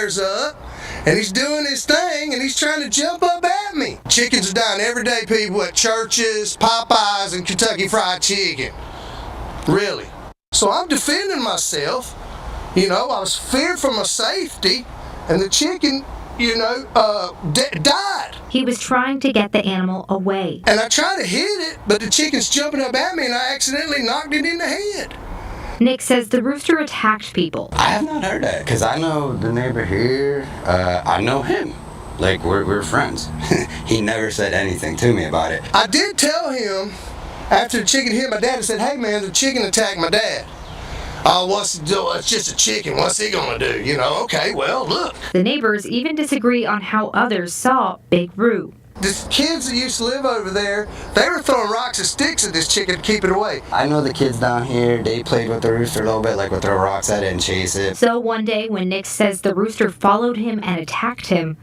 flares up, and he's doing his thing, and he's trying to jump up at me. Chickens are dying every day, people, at churches, Popeyes, and Kentucky Fried Chicken. Really. So I'm defending myself. You know, I was feared for my safety, and the chicken, died. He was trying to get the animal away. And I tried to hit it, but the chicken's jumping up at me, and I accidentally knocked it in the head. Nick says the rooster attacked people. I have not heard that, because I know the neighbor here. I know him. Like, we're friends. He never said anything to me about it. I did tell him, after the chicken hit my dad, I said, hey man, the chicken attacked my dad. Oh, it's just a chicken. What's he gonna do? Okay, well, look. The neighbors even disagree on how others saw Big Roo. The kids that used to live over there, they were throwing rocks and sticks at this chicken to keep it away. I know the kids down here, they played with the rooster a little bit, like would throw rocks at it and chase it. So one day when Nick says the rooster followed him and attacked him,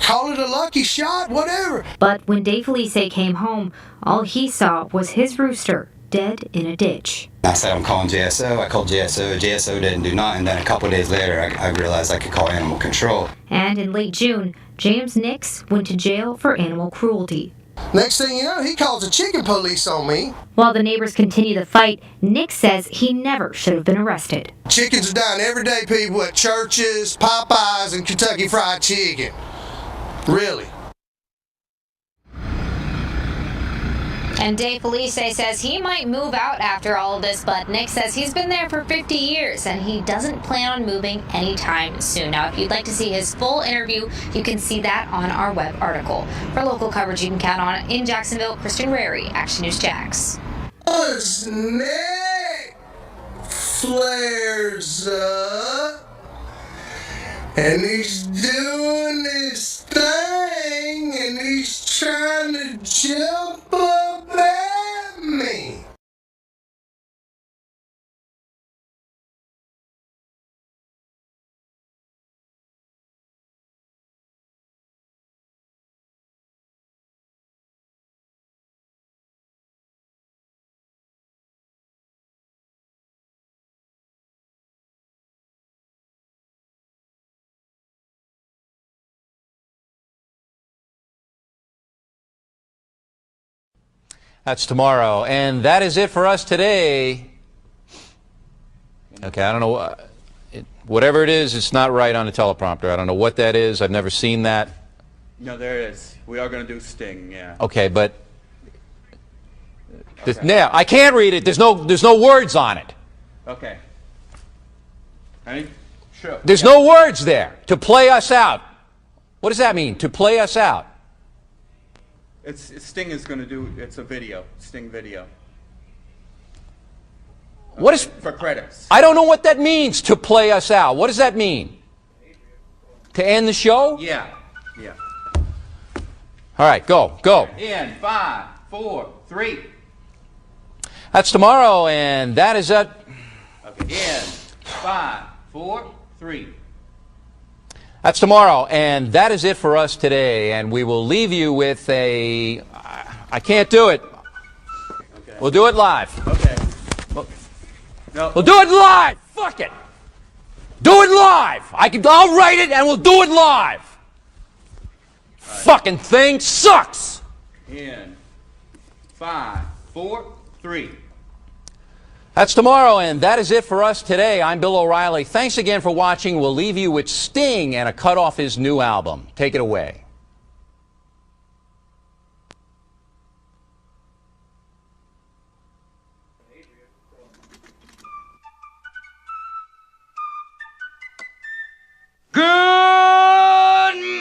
call it a lucky shot, whatever. But when Dave Felice came home, all he saw was his rooster dead in a ditch. I said, I'm calling JSO. I called JSO. JSO didn't do nothing. Then a couple days later, I realized I could call animal control. And in late June, James Nix went to jail for animal cruelty. Next thing you know, he calls the chicken police on me. While the neighbors continue the fight, Nick says he never should have been arrested. Chickens are dying every day, people, at churches, Popeyes, and Kentucky Fried Chicken. Really. And Dave Felice says he might move out after all of this, but Nick says he's been there for 50 years and he doesn't plan on moving anytime soon. Now, if you'd like to see his full interview, you can see that on our web article. For local coverage you can count on in Jacksonville, Kristen Rary, Action News Jax. As Nick flares up, and he's doing his thing, and he's trying to jump up at me. That's tomorrow, and that is it for us today. Okay, I don't know. Whatever it is, it's not right on the teleprompter. I don't know what that is. I've never seen that. No, there it is. We are going to do Sting, yeah. Okay, but now I can't read it. There's no words on it. Okay. Ready? Sure. There's no words there. To play us out. What does that mean? To play us out. Sting is going to do. It's a video. Sting video. Okay. What is for credits? I don't know what that means. To play us out. What does that mean? To end the show? Yeah. Yeah. All right, go. In 5, 4, 3. That's tomorrow, and that is it. Okay. In 5, 4, 3. That's tomorrow, and that is it for us today. And we will leave you with a. I can't do it. Okay. We'll do it live. Okay. No. We'll do it live. Fuck it. Do it live. I'll write it, and we'll do it live. Right. Fucking thing sucks. In 5, 4, 3. That's tomorrow, and that is it for us today. I'm Bill O'Reilly. Thanks again for watching. We'll leave you with Sting and a cut off his new album. Take it away. Good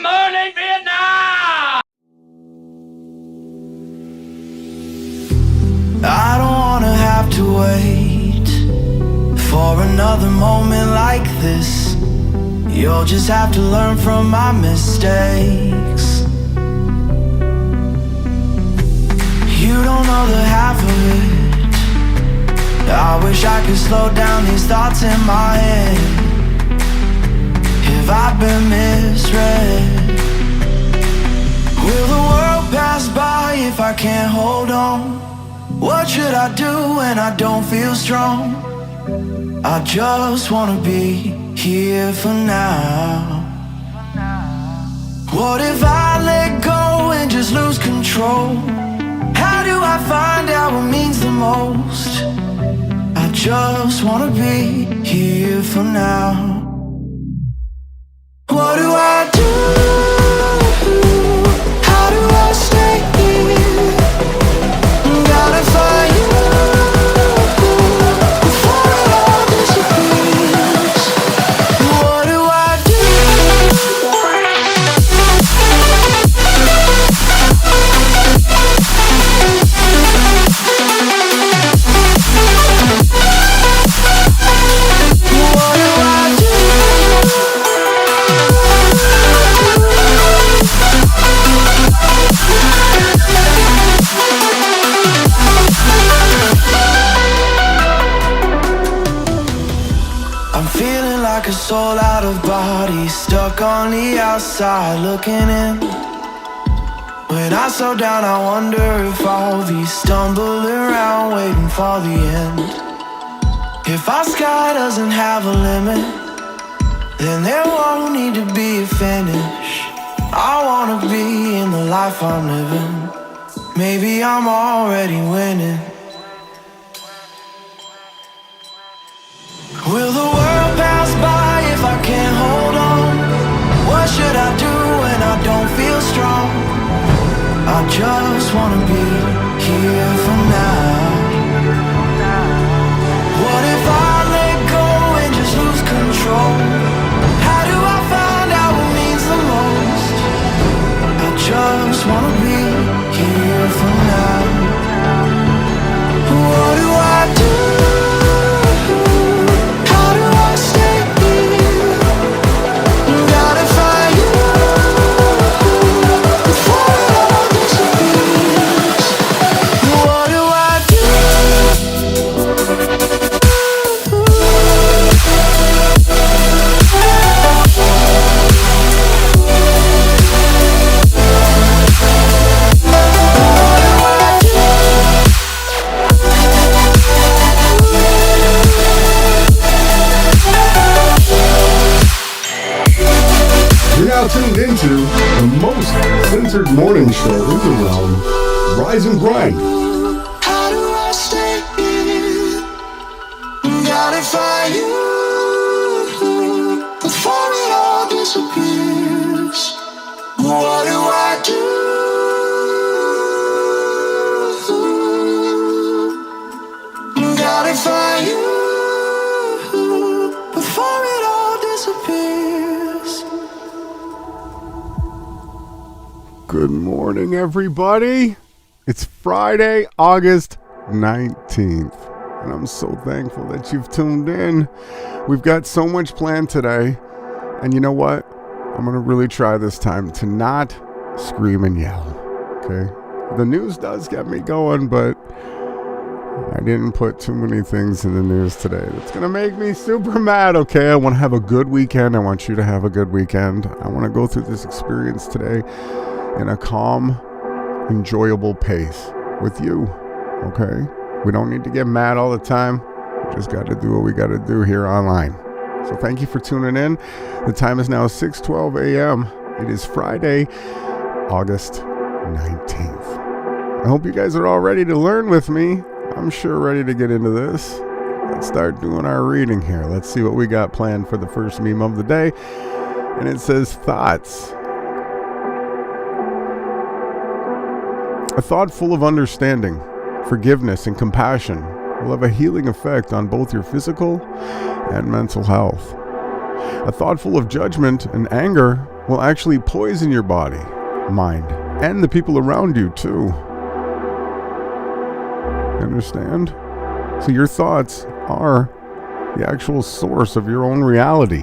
morning, Vietnam! I don't wanna have to wait for another moment like this. You'll just have to learn from my mistakes. You don't know the half of it. I wish I could slow down these thoughts in my head. Have I been misread? Will the world pass by if I can't hold on? What should I do when I don't feel strong? I just wanna be here for now. What if I let go and just lose control? How do I find out what means the most? I just wanna be here for now. What do I do? How do I stay here? Gotta find you before it all disappears. What do I do? What do I do? I'm feeling like a soul out of body, stuck on the outside looking in. When I slow down, I wonder if I'll be stumbling around waiting for the end. If our sky doesn't have a limit, then there won't need to be a finish. I wanna be in the life I'm living. Maybe I'm already winning. Will the world pass by if I can't hold on? What should I do when I don't feel strong? I just wanna be here for now. What if I let go and just lose control? How do I find out what means the most? I just wanna be here for now. What do I do? How do I stay here? Gotta find you before it all disappears. What do I do? You're now tuned into the most censored morning show in the realm, Rise and Grind. How do I stay here? Gotta find you before it all disappears. What do I do? Gotta find you before it all disappears. Good morning, everybody. It's Friday, August 19th, and I'm so thankful that you've tuned in. We've got so much planned today, and you know what? I'm going to really try this time to not scream and yell, okay? The news does get me going, but I didn't put too many things in the news today that's going to make me super mad, okay? I want to have a good weekend. I want you to have a good weekend. I want to go through this experience today in a calm, enjoyable pace with you, okay? We don't need to get mad all the time. We just got to do what we got to do here online. So thank you for tuning in. The time is now 6:12 a.m. It is Friday, August 19th. I hope you guys are all ready to learn with me. I'm sure ready to get into this. Let's start doing our reading here. Let's see what we got planned for the first meme of the day. And it says, thoughts. A thought full of understanding, forgiveness, and compassion will have a healing effect on both your physical and mental health. A thought full of judgment and anger will actually poison your body, mind, and the people around you too. Understand? So your thoughts are the actual source of your own reality.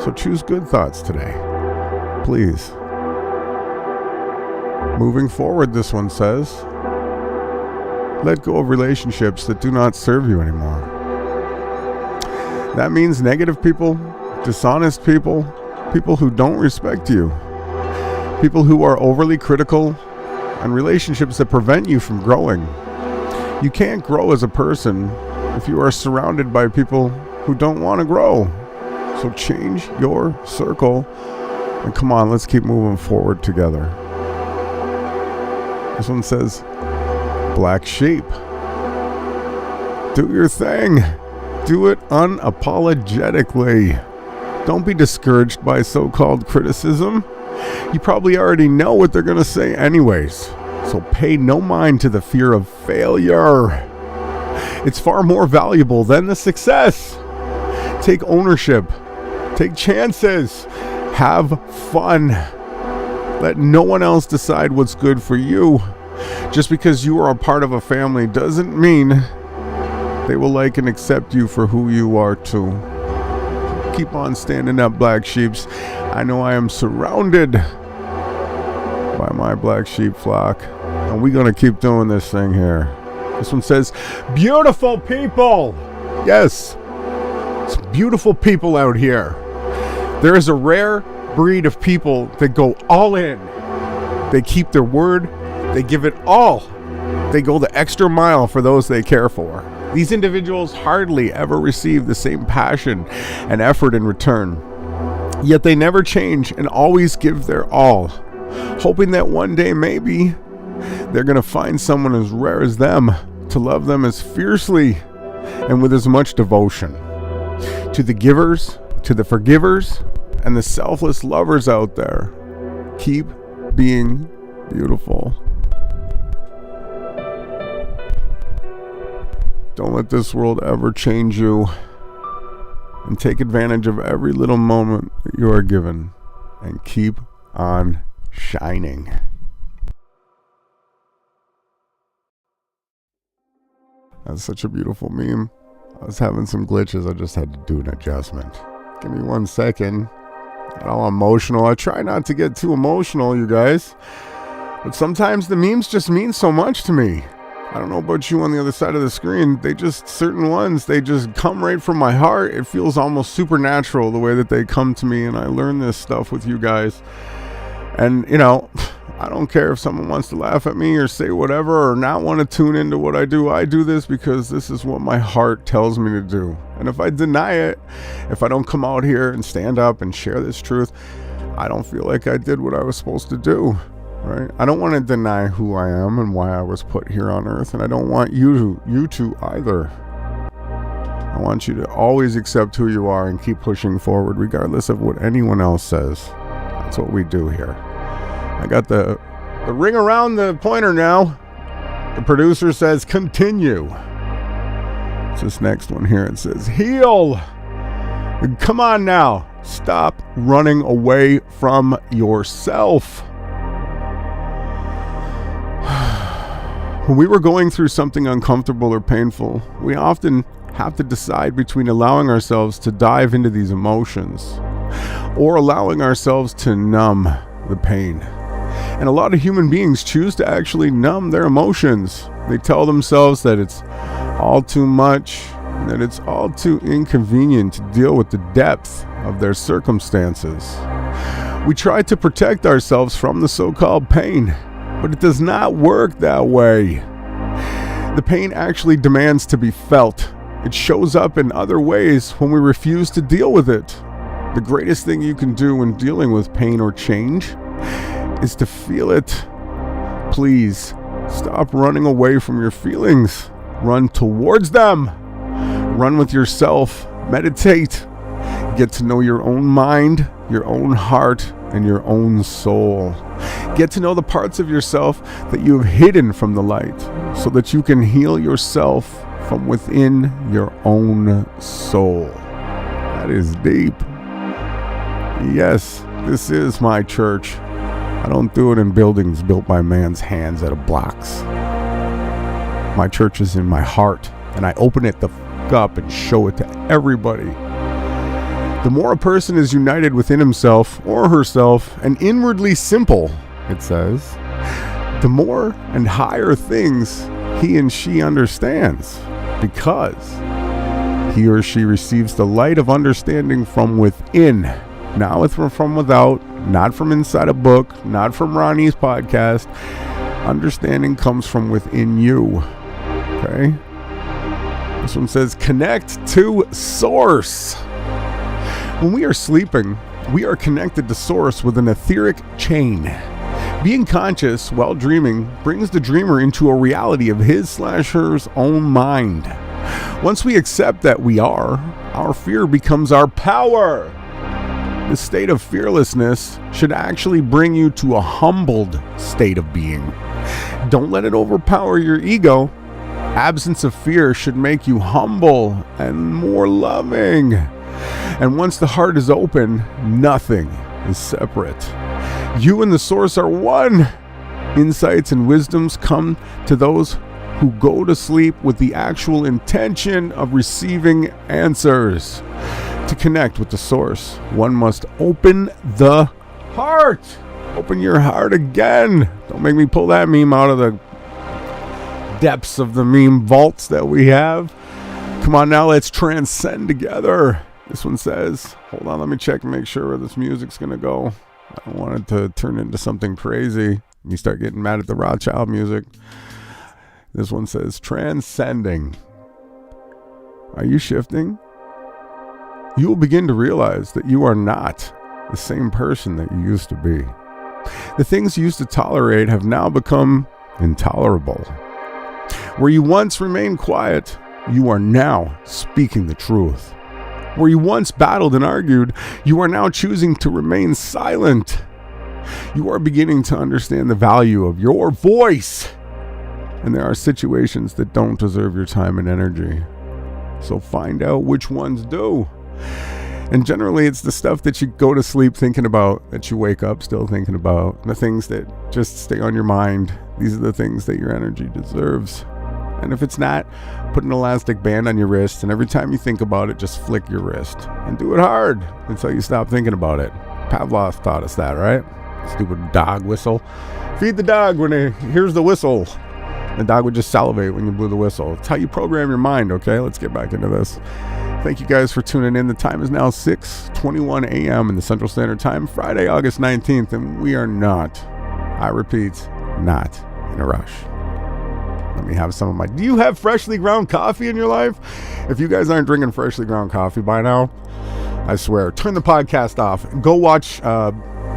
So choose good thoughts today, please. Moving forward, this one says, let go of relationships that do not serve you anymore. That means negative people, dishonest people, people who don't respect you, people who are overly critical, and relationships that prevent you from growing. You can't grow as a person if you are surrounded by people who don't want to grow. So change your circle. And come on, let's keep moving forward together. This one says, black sheep. Do your thing. Do it unapologetically. Don't be discouraged by so-called criticism. You probably already know what they're going to say anyways. So pay no mind to the fear of failure. It's far more valuable than the success. Take ownership. Take chances. Have fun. Let no one else decide what's good for you. Just because you are a part of a family doesn't mean they will like and accept you for who you are too. Keep on standing up, black sheeps. I know I am surrounded by my black sheep flock. And we're going to keep doing this thing here. This one says, beautiful people. Yes, it's beautiful people out here. There is a rare breed of people that go all in. They keep their word. They give it all. They go the extra mile for those they care for. These individuals hardly ever receive the same passion and effort in return. Yet they never change and always give their all, hoping that one day maybe they're going to find someone as rare as them to love them as fiercely and with as much devotion. To the givers, to the forgivers, and the selfless lovers out there, keep being beautiful. Don't let this world ever change you, and take advantage of every little moment that you are given, and keep on shining. That's such a beautiful meme. I was having some glitches. I just had to do an adjustment. Give me 1 second. Got all emotional. I try not to get too emotional, you guys. But sometimes the memes just mean so much to me. I don't know about you on the other side of the screen. They just, certain ones, they just come right from my heart. It feels almost supernatural the way that they come to me. And I learn this stuff with you guys. And, you know, I don't care if someone wants to laugh at me or say whatever or not want to tune into what I do. I do this because this is what my heart tells me to do. And if I deny it, if I don't come out here and stand up and share this truth, I don't feel like I did what I was supposed to do, right? I don't want to deny who I am and why I was put here on earth. And I don't want you to either. I want you to always accept who you are and keep pushing forward regardless of what anyone else says. That's what we do here. I got the ring around the pointer now. The producer says continue. It's this next one here. It says heal. Come on now. Stop running away from yourself. When we were going through something uncomfortable or painful, we often have to decide between allowing ourselves to dive into these emotions or allowing ourselves to numb the pain. And a lot of human beings choose to actually numb their emotions. They tell themselves that it's all too much, that it's all too inconvenient to deal with the depth of their circumstances. We try to protect ourselves from the so-called pain, but it does not work that way. The pain actually demands to be felt. It shows up in other ways when we refuse to deal with it. The greatest thing you can do when dealing with pain or change is to feel it. Please stop running away from your feelings. Run towards them. Run with yourself. Meditate. Get to know your own mind, your own heart, and your own soul. Get to know the parts of yourself that you have hidden from the light so that you can heal yourself from within your own soul. That is deep. Yes, this is my church. I don't do it in buildings built by man's hands out of blocks. My church is in my heart, and I open it the f*** up and show it to everybody. The more a person is united within himself or herself and inwardly simple, it says, the more and higher things he and she understands, because he or she receives the light of understanding from within, not from without, not from inside a book, not from Ronnie's podcast. Understanding comes from within you. Okay? This one says, connect to source. When we are sleeping, we are connected to Source with an etheric chain. Being conscious while dreaming brings the dreamer into a reality of his/hers own mind. Once we accept that we are, our fear becomes our power. The state of fearlessness should actually bring you to a humbled state of being. Don't let it overpower your ego. Absence of fear should make you humble and more loving. And once the heart is open, nothing is separate. You and the Source are one. Insights and wisdoms come to those who go to sleep with the actual intention of receiving answers. To connect with the Source, one must open the heart. Open your heart again. Don't make me pull that meme out of the depths of the meme vaults that we have. Come on now, let's transcend together. This one says, hold on, let me check and make sure where this music's going to go. I don't want it to turn into something crazy. You start getting mad at the Rothschild music. This one says, transcending. Are you shifting? You will begin to realize that you are not the same person that you used to be. The things you used to tolerate have now become intolerable. Where you once remained quiet, you are now speaking the truth. Where you once battled and argued, you are now choosing to remain silent. You are beginning to understand the value of your voice. And there are situations that don't deserve your time and energy. So find out which ones do. And generally, it's the stuff that you go to sleep thinking about, that you wake up still thinking about, the things that just stay on your mind. These are the things that your energy deserves. And if it's not, put an elastic band on your wrist, and every time you think about it, just flick your wrist. And do it hard until you stop thinking about it. Pavlov taught us that, right? Stupid dog whistle. Feed the dog when it hears the whistle. The dog would just salivate when you blew the whistle. It's how you program your mind, okay? Let's get back into this. Thank you guys for tuning in. The time is now 6:21 a.m. in the Central Standard Time, Friday, August 19th, and we are not, I repeat, not in a rush. Let me have some of my... Do you have freshly ground coffee in your life? If you guys aren't drinking freshly ground coffee by now, I swear, turn the podcast off. Go watch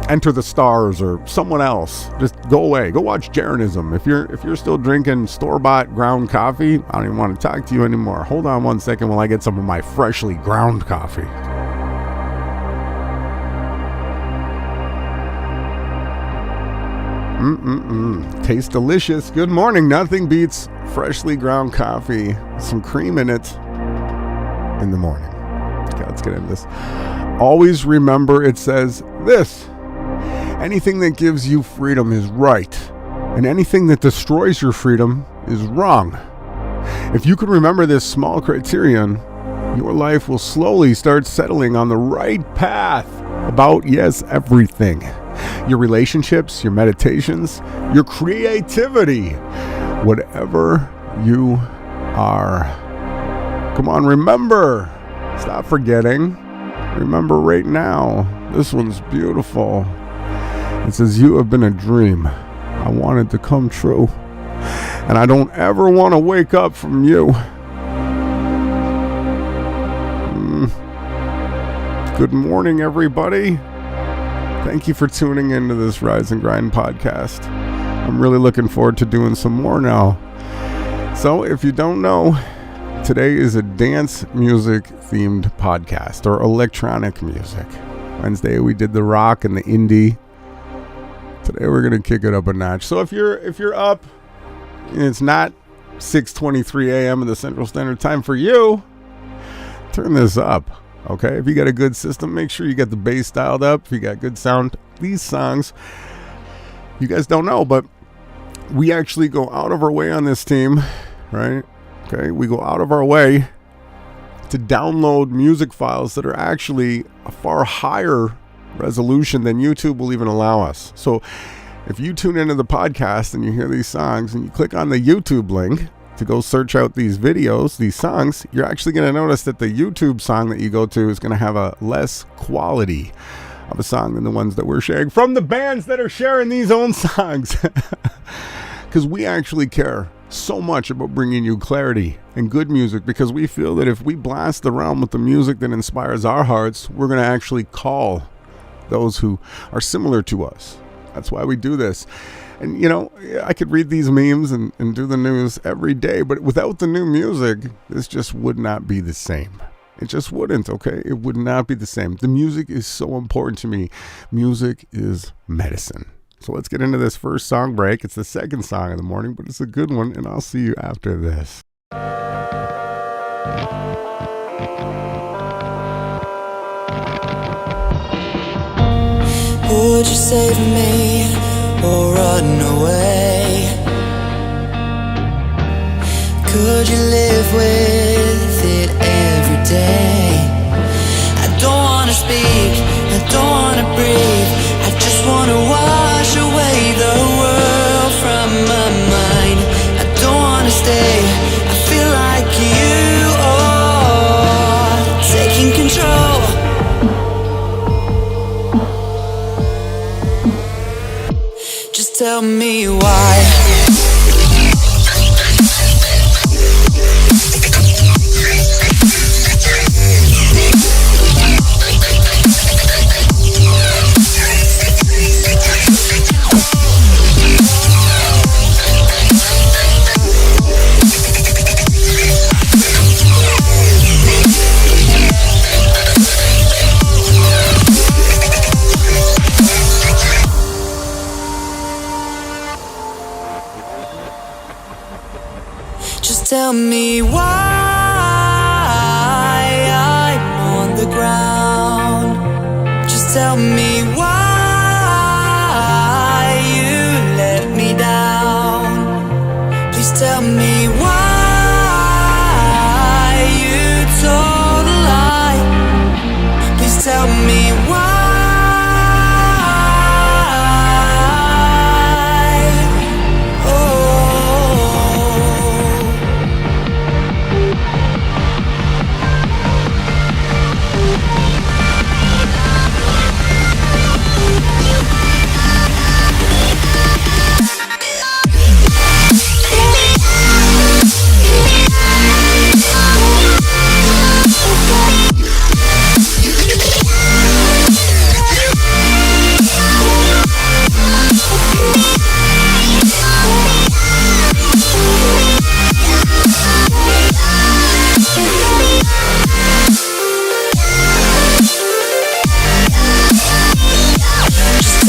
Enter the Stars or someone else. Just go away. Go watch Jeranism. If you're still drinking store-bought ground coffee, I don't even want to talk to you anymore. Hold on one second while I get some of my freshly ground coffee. Tastes delicious. Good morning. Nothing beats freshly ground coffee, some cream in it in the morning. Okay, let's get into this. Always remember it says this: anything that gives you freedom is right, and anything that destroys your freedom is wrong. If you can remember this small criterion, your life will slowly start settling on the right path about, yes, everything. Your relationships, your meditations, your creativity, whatever you are. Come on, remember. Stop forgetting. Remember right now. This one's beautiful. It says, you have been a dream. I want it to come true. And I don't ever want to wake up from you. Good morning, everybody. Thank you for tuning into this Rise and Grind podcast. I'm really looking forward to doing some more now. So if you don't know, today is a dance music themed podcast, or electronic music. Wednesday we did the rock and the indie. Today we're going to kick it up a notch. So if you're up and it's not 6:23 a.m. in the Central Standard Time for you, turn this up. Okay, if you got a good system, make sure you get the bass dialed up. If you got good sound, these songs, you guys don't know, but we actually go out of our way on this team, right? Okay, we go out of our way to download music files that are actually a far higher resolution than YouTube will even allow us. So if you tune into the podcast and you hear these songs and you click on the YouTube link to go search out these videos, these songs, you're actually going to notice that the YouTube song that you go to is going to have a less quality of a song than the ones that we're sharing from the bands that are sharing these own songs. Because we actually care so much about bringing you clarity and good music, because we feel that if we blast around with the music that inspires our hearts, we're going to actually call those who are similar to us. That's why we do this. And, I could read these memes and do the news every day, but without the new music, this just would not be the same. It just wouldn't, okay? It would not be the same. The music is so important to me. Music is medicine. So let's get into this first song break. It's the second song of the morning, but it's a good one, and I'll see you after this. Would you save me or run away? Could you live with it every day? I don't wanna speak, I don't wanna breathe, I just wanna wash away the world from my mind. I don't wanna stay, I feel like you are taking control. Just tell me why. Tell me why I'm on the ground. Just tell me why you let me down. Please tell me why you told a lie. Please tell me why.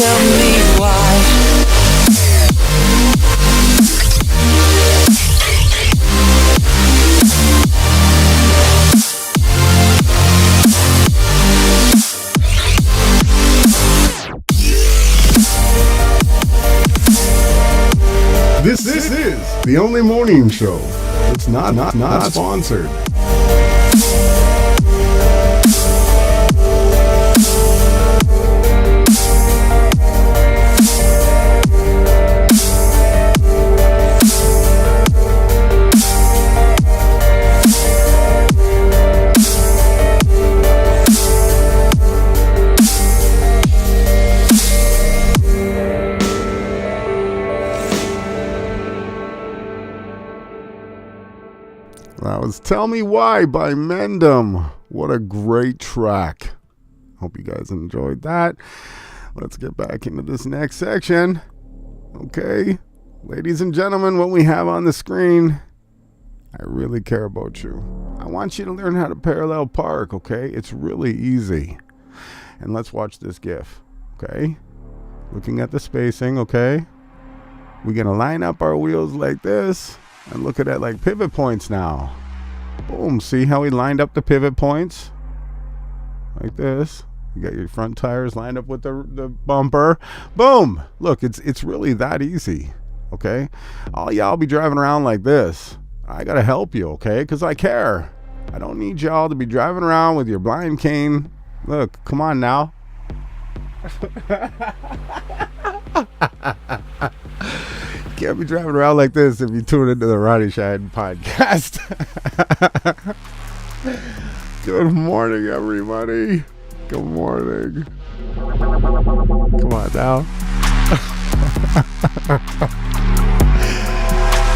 Tell me why. This is the only morning show. It's not sponsored. That was Tell Me Why by Mendham. What a great track. Hope you guys enjoyed that. Let's get back into this next section. Okay, ladies and gentlemen, what we have on the screen, I really care about you. I want you to learn how to parallel park, okay? It's really easy. And let's watch this GIF, okay? Looking at the spacing, okay? We're going to line up our wheels like this and look at it like pivot points now. Boom, see how we lined up the pivot points? Like this. You got your front tires lined up with the bumper. Boom! Look, it's really that easy, okay? All y'all be driving around like this. I gotta help you, okay? Because I care. I don't need y'all to be driving around with your blind cane. Look, come on now. You can't be driving around like this if you tune into the Ronnie Harris podcast. Good morning, everybody. Good morning. Come on now.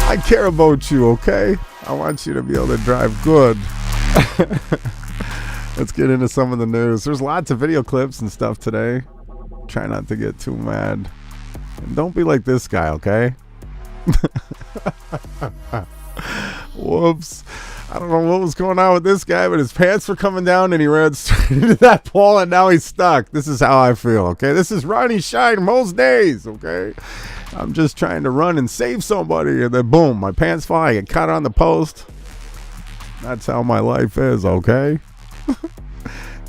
I care about you, okay? I want you to be able to drive good. Let's get into some of the news. There's lots of video clips and stuff today. Try not to get too mad. And don't be like this guy, okay? Whoops. I don't know what was going on with this guy, but his pants were coming down and he ran straight into that pole and now he's stuck. This is how I feel, okay? This is Ronnie Shine most days, okay? I'm just trying to run and save somebody and then boom, my pants fly, I get caught on the post. That's how my life is, okay?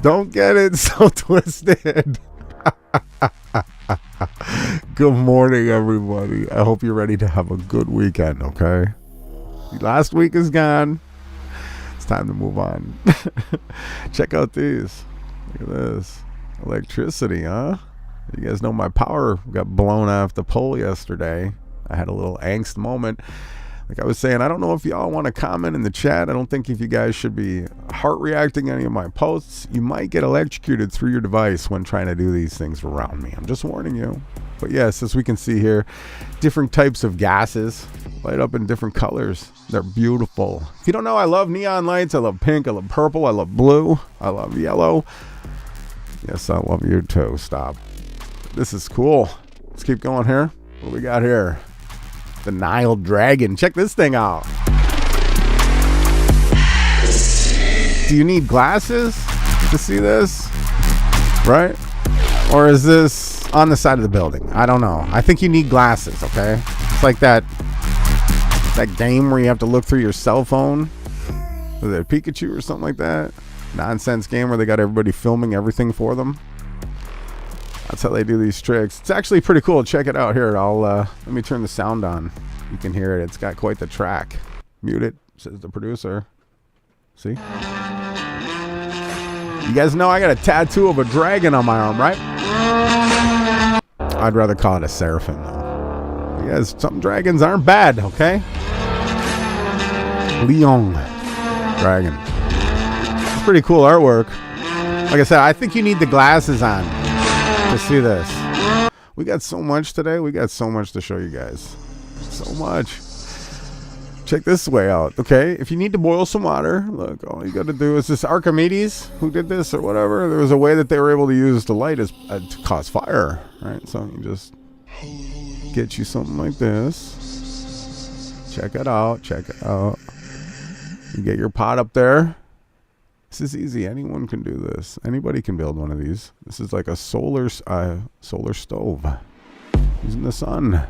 Don't get it so twisted. Good morning, everybody. I hope you're ready to have a good weekend, okay? Last week is gone. It's time to move on. Check out these. Look at this. Electricity, huh? You guys know my power got blown off the pole yesterday. I had a little angst moment. Like I was saying, I don't know if y'all want to comment in the chat. I don't think if you guys should be heart reacting any of my posts. You might get electrocuted through your device when trying to do these things around me. I'm just warning you. But yes, as we can see here, different types of gases light up in different colors. They're beautiful. If you don't know, I love neon lights. I love pink. I love purple. I love blue. I love yellow. Yes, I love you too. Stop. This is cool. Let's keep going here. What we got here? The Nile Dragon. Check this thing out. Do you need glasses to see this? Right? Or is this on the side of the building? I don't know. I think you need glasses, okay? It's like that game where you have to look through your cell phone. Was it Pikachu or something like that? Nonsense game where they got everybody filming everything for them. That's how they do these tricks. It's actually pretty cool. Check it out here. I'll let me turn the sound on. You can hear it. It's got quite the track. Mute it, says the producer. See? You guys know I got a tattoo of a dragon on my arm, right? I'd rather call it a seraphim, though. Yes, some dragons aren't bad, okay? Leon dragon. It's pretty cool artwork. Like I said, I think you need the glasses on to see this. We got so much today. We got so much to show you guys. So much. Check this way out. Okay, if you need to boil some water, look, all you got to do is this Archimedes who did this or whatever. There was a way that they were able to use the light as to cause fire, right? So you just get you something like this. Check it out. Check it out. You get your pot up there. This is easy. Anyone can do this. Anybody can build one of these. This is like a solar stove using the sun.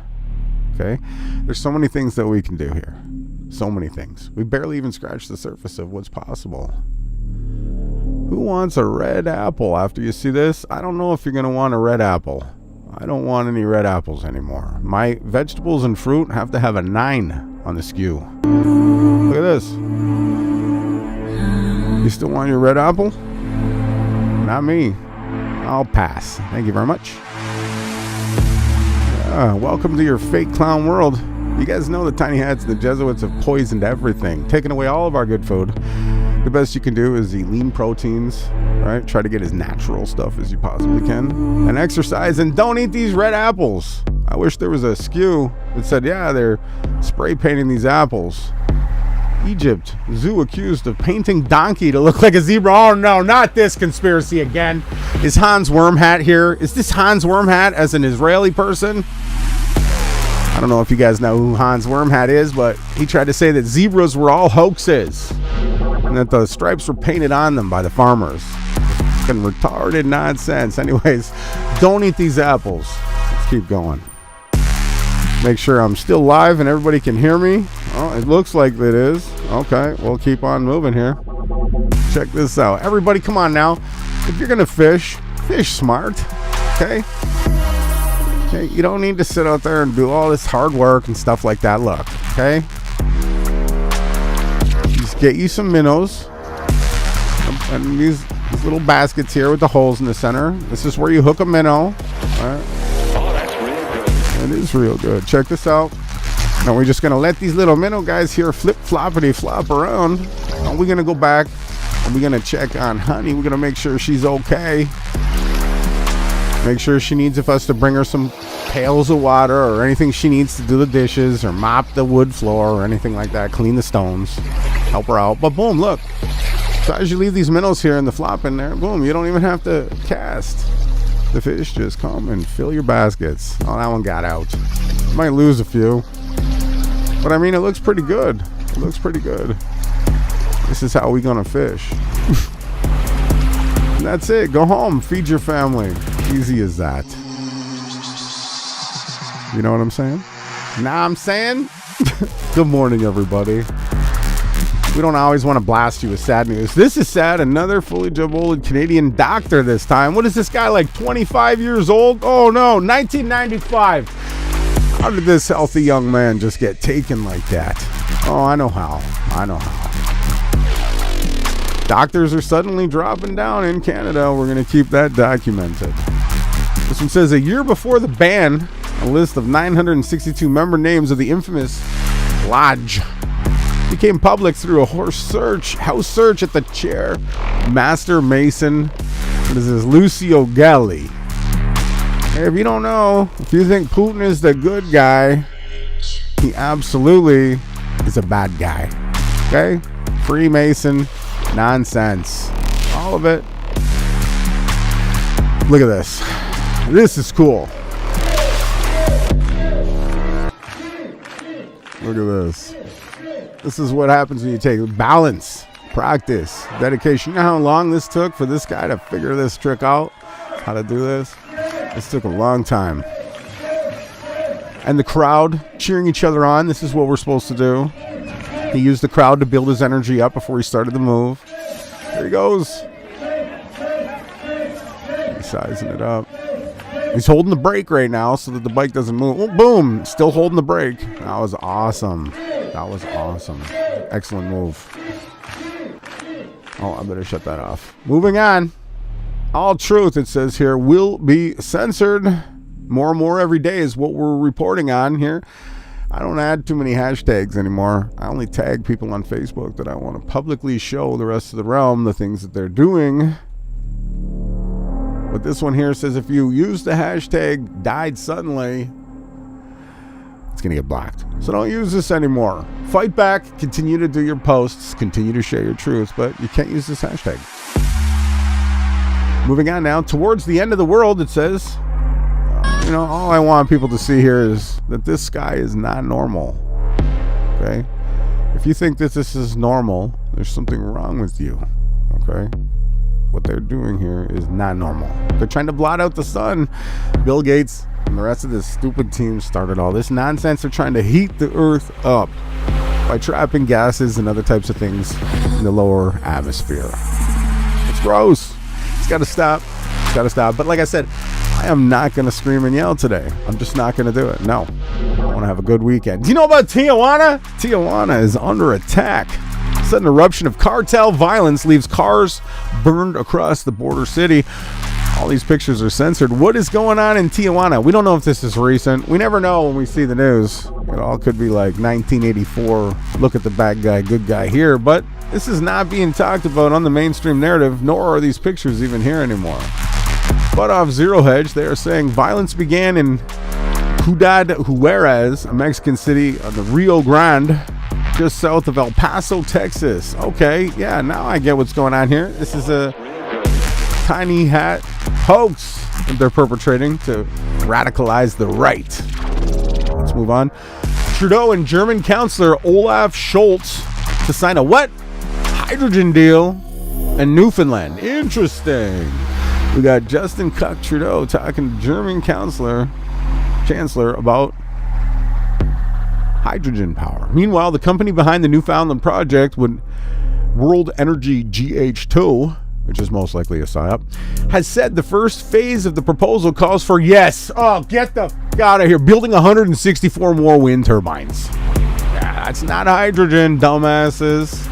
Okay, there's so many things that we can do here. So many things. We barely even scratched the surface of what's possible. Who wants a red apple after you see this? I don't know if you're going to want a red apple. I don't want any red apples anymore. My vegetables and fruit have to have a 9 on the SKU. Look at this. You still want your red apple? Not me. I'll pass. Thank you very much. Welcome to your fake clown world. You guys know the tiny hats and the Jesuits have poisoned everything, taken away all of our good food. The best you can do is eat lean proteins, right? Try to get as natural stuff as you possibly can. And exercise, and don't eat these red apples. I wish there was a SKU that said, yeah, they're spray painting these apples. Egypt, zoo accused of painting donkey to look like a zebra. Oh no, not this conspiracy again. Is Hans Wormhat here? Is this Hans Wormhat as an Israeli person? I don't know if you guys know who Hans Wormhat is, but he tried to say that zebras were all hoaxes and that the stripes were painted on them by the farmers. Fucking retarded nonsense. Anyways, don't eat these apples. Let's keep going. Make sure I'm still live and everybody can hear me. Oh, it looks like it is. Okay, we'll keep on moving here. Check this out. Everybody, come on now. If you're going to fish smart. Okay? Okay, you don't need to sit out there and do all this hard work and stuff like that. Look, okay? Just get you some minnows. And these little baskets here with the holes in the center. This is where you hook a minnow. All right? It is real good. Check this out. Now we're just going to let these little minnow guys here flip-floppity flop around. And we're going to go back and we're going to check on Honey. We're going to make sure she's okay. Make sure she needs us to bring her some pails of water or anything she needs to do the dishes or mop the wood floor or anything like that. Clean the stones. Help her out. But boom, look. So as you leave these minnows here in the flop in there, boom, you don't even have to cast. The fish just come and fill your baskets. Oh, that one got out. Might lose a few. But I mean, it looks pretty good. It looks pretty good. This is how we gonna fish. And that's it. Go home. Feed your family. Easy as that. You know what I'm saying? Nah, I'm saying? Good morning, everybody. We don't always want to blast you with sad news. This is sad. Another fully jabuled Canadian doctor this time. What is this guy, like 25 years old? Oh, no. 1995. How did this healthy young man just get taken like that? Oh, I know how. Doctors are suddenly dropping down in Canada. We're going to keep that documented. This one says, a year before the ban, a list of 962 member names of the infamous Lodge became public through a house search at the chair Master Mason. What is this? Lucio Galli. Hey, if you don't know, if you think Putin is the good guy, he absolutely is a bad guy. Okay? Freemason nonsense. All of it. Look at this. This is cool. Look at this. This is what happens when you take balance, practice, dedication. You know how long this took for this guy to figure this trick out? How to do this? This took a long time. And the crowd cheering each other on. This is what we're supposed to do. He used the crowd to build his energy up before he started the move. There he goes. He's sizing it up. He's holding the brake right now so that the bike doesn't move. Oh, boom. Still holding the brake. That was awesome. Excellent move. Oh, I better shut that off. Moving on. All truth, it says here, will be censored. More and more every day is what we're reporting on here. I don't add too many hashtags anymore. I only tag people on Facebook that I want to publicly show the rest of the realm the things that they're doing. But this one here says if you use the hashtag died suddenly, it's going to get blocked. So don't use this anymore. Fight back. Continue to do your posts. Continue to share your truth. But you can't use this hashtag. Moving on now. Towards the end of the world, it says, all I want people to see here is that this sky is not normal. Okay? If you think that this is normal, there's something wrong with you. Okay? What they're doing here is not normal. They're trying to blot out the sun. Bill Gates and the rest of this stupid team started all this nonsense. They're trying to heat the earth up by trapping gases and other types of things in the lower atmosphere. It's gross. It's got to stop. But like I said, I am not going to scream and yell today. I'm just not going to do it. No. I want to have a good weekend. Do you know about Tijuana? Tijuana is under attack. Sudden eruption of cartel violence leaves cars burned across the border city. All these pictures are censored. What is going on in Tijuana? We don't know if this is recent. We never know when we see the news. It all could be like 1984. Look at the bad guy, good guy here. But this is not being talked about on the mainstream narrative, nor are these pictures even here anymore. But off Zero Hedge, they are saying violence began in Ciudad Juarez, a Mexican city on the Rio Grande, just south of El Paso, Texas. Okay, yeah, now I get what's going on here. This is a tiny hat hoax that they're perpetrating to radicalize the right. Let's move on. Trudeau and German Chancellor Olaf Scholz to sign a what? Hydrogen deal in Newfoundland. Interesting. We got Justin Cuck Trudeau talking to German Chancellor about hydrogen power. Meanwhile, the company behind the Newfoundland project, World Energy GH2, which is most likely a psyop, has said the first phase of the proposal calls for, yes, oh, get the f*** out of here, building 164 more wind turbines. Yeah, that's not hydrogen, dumbasses.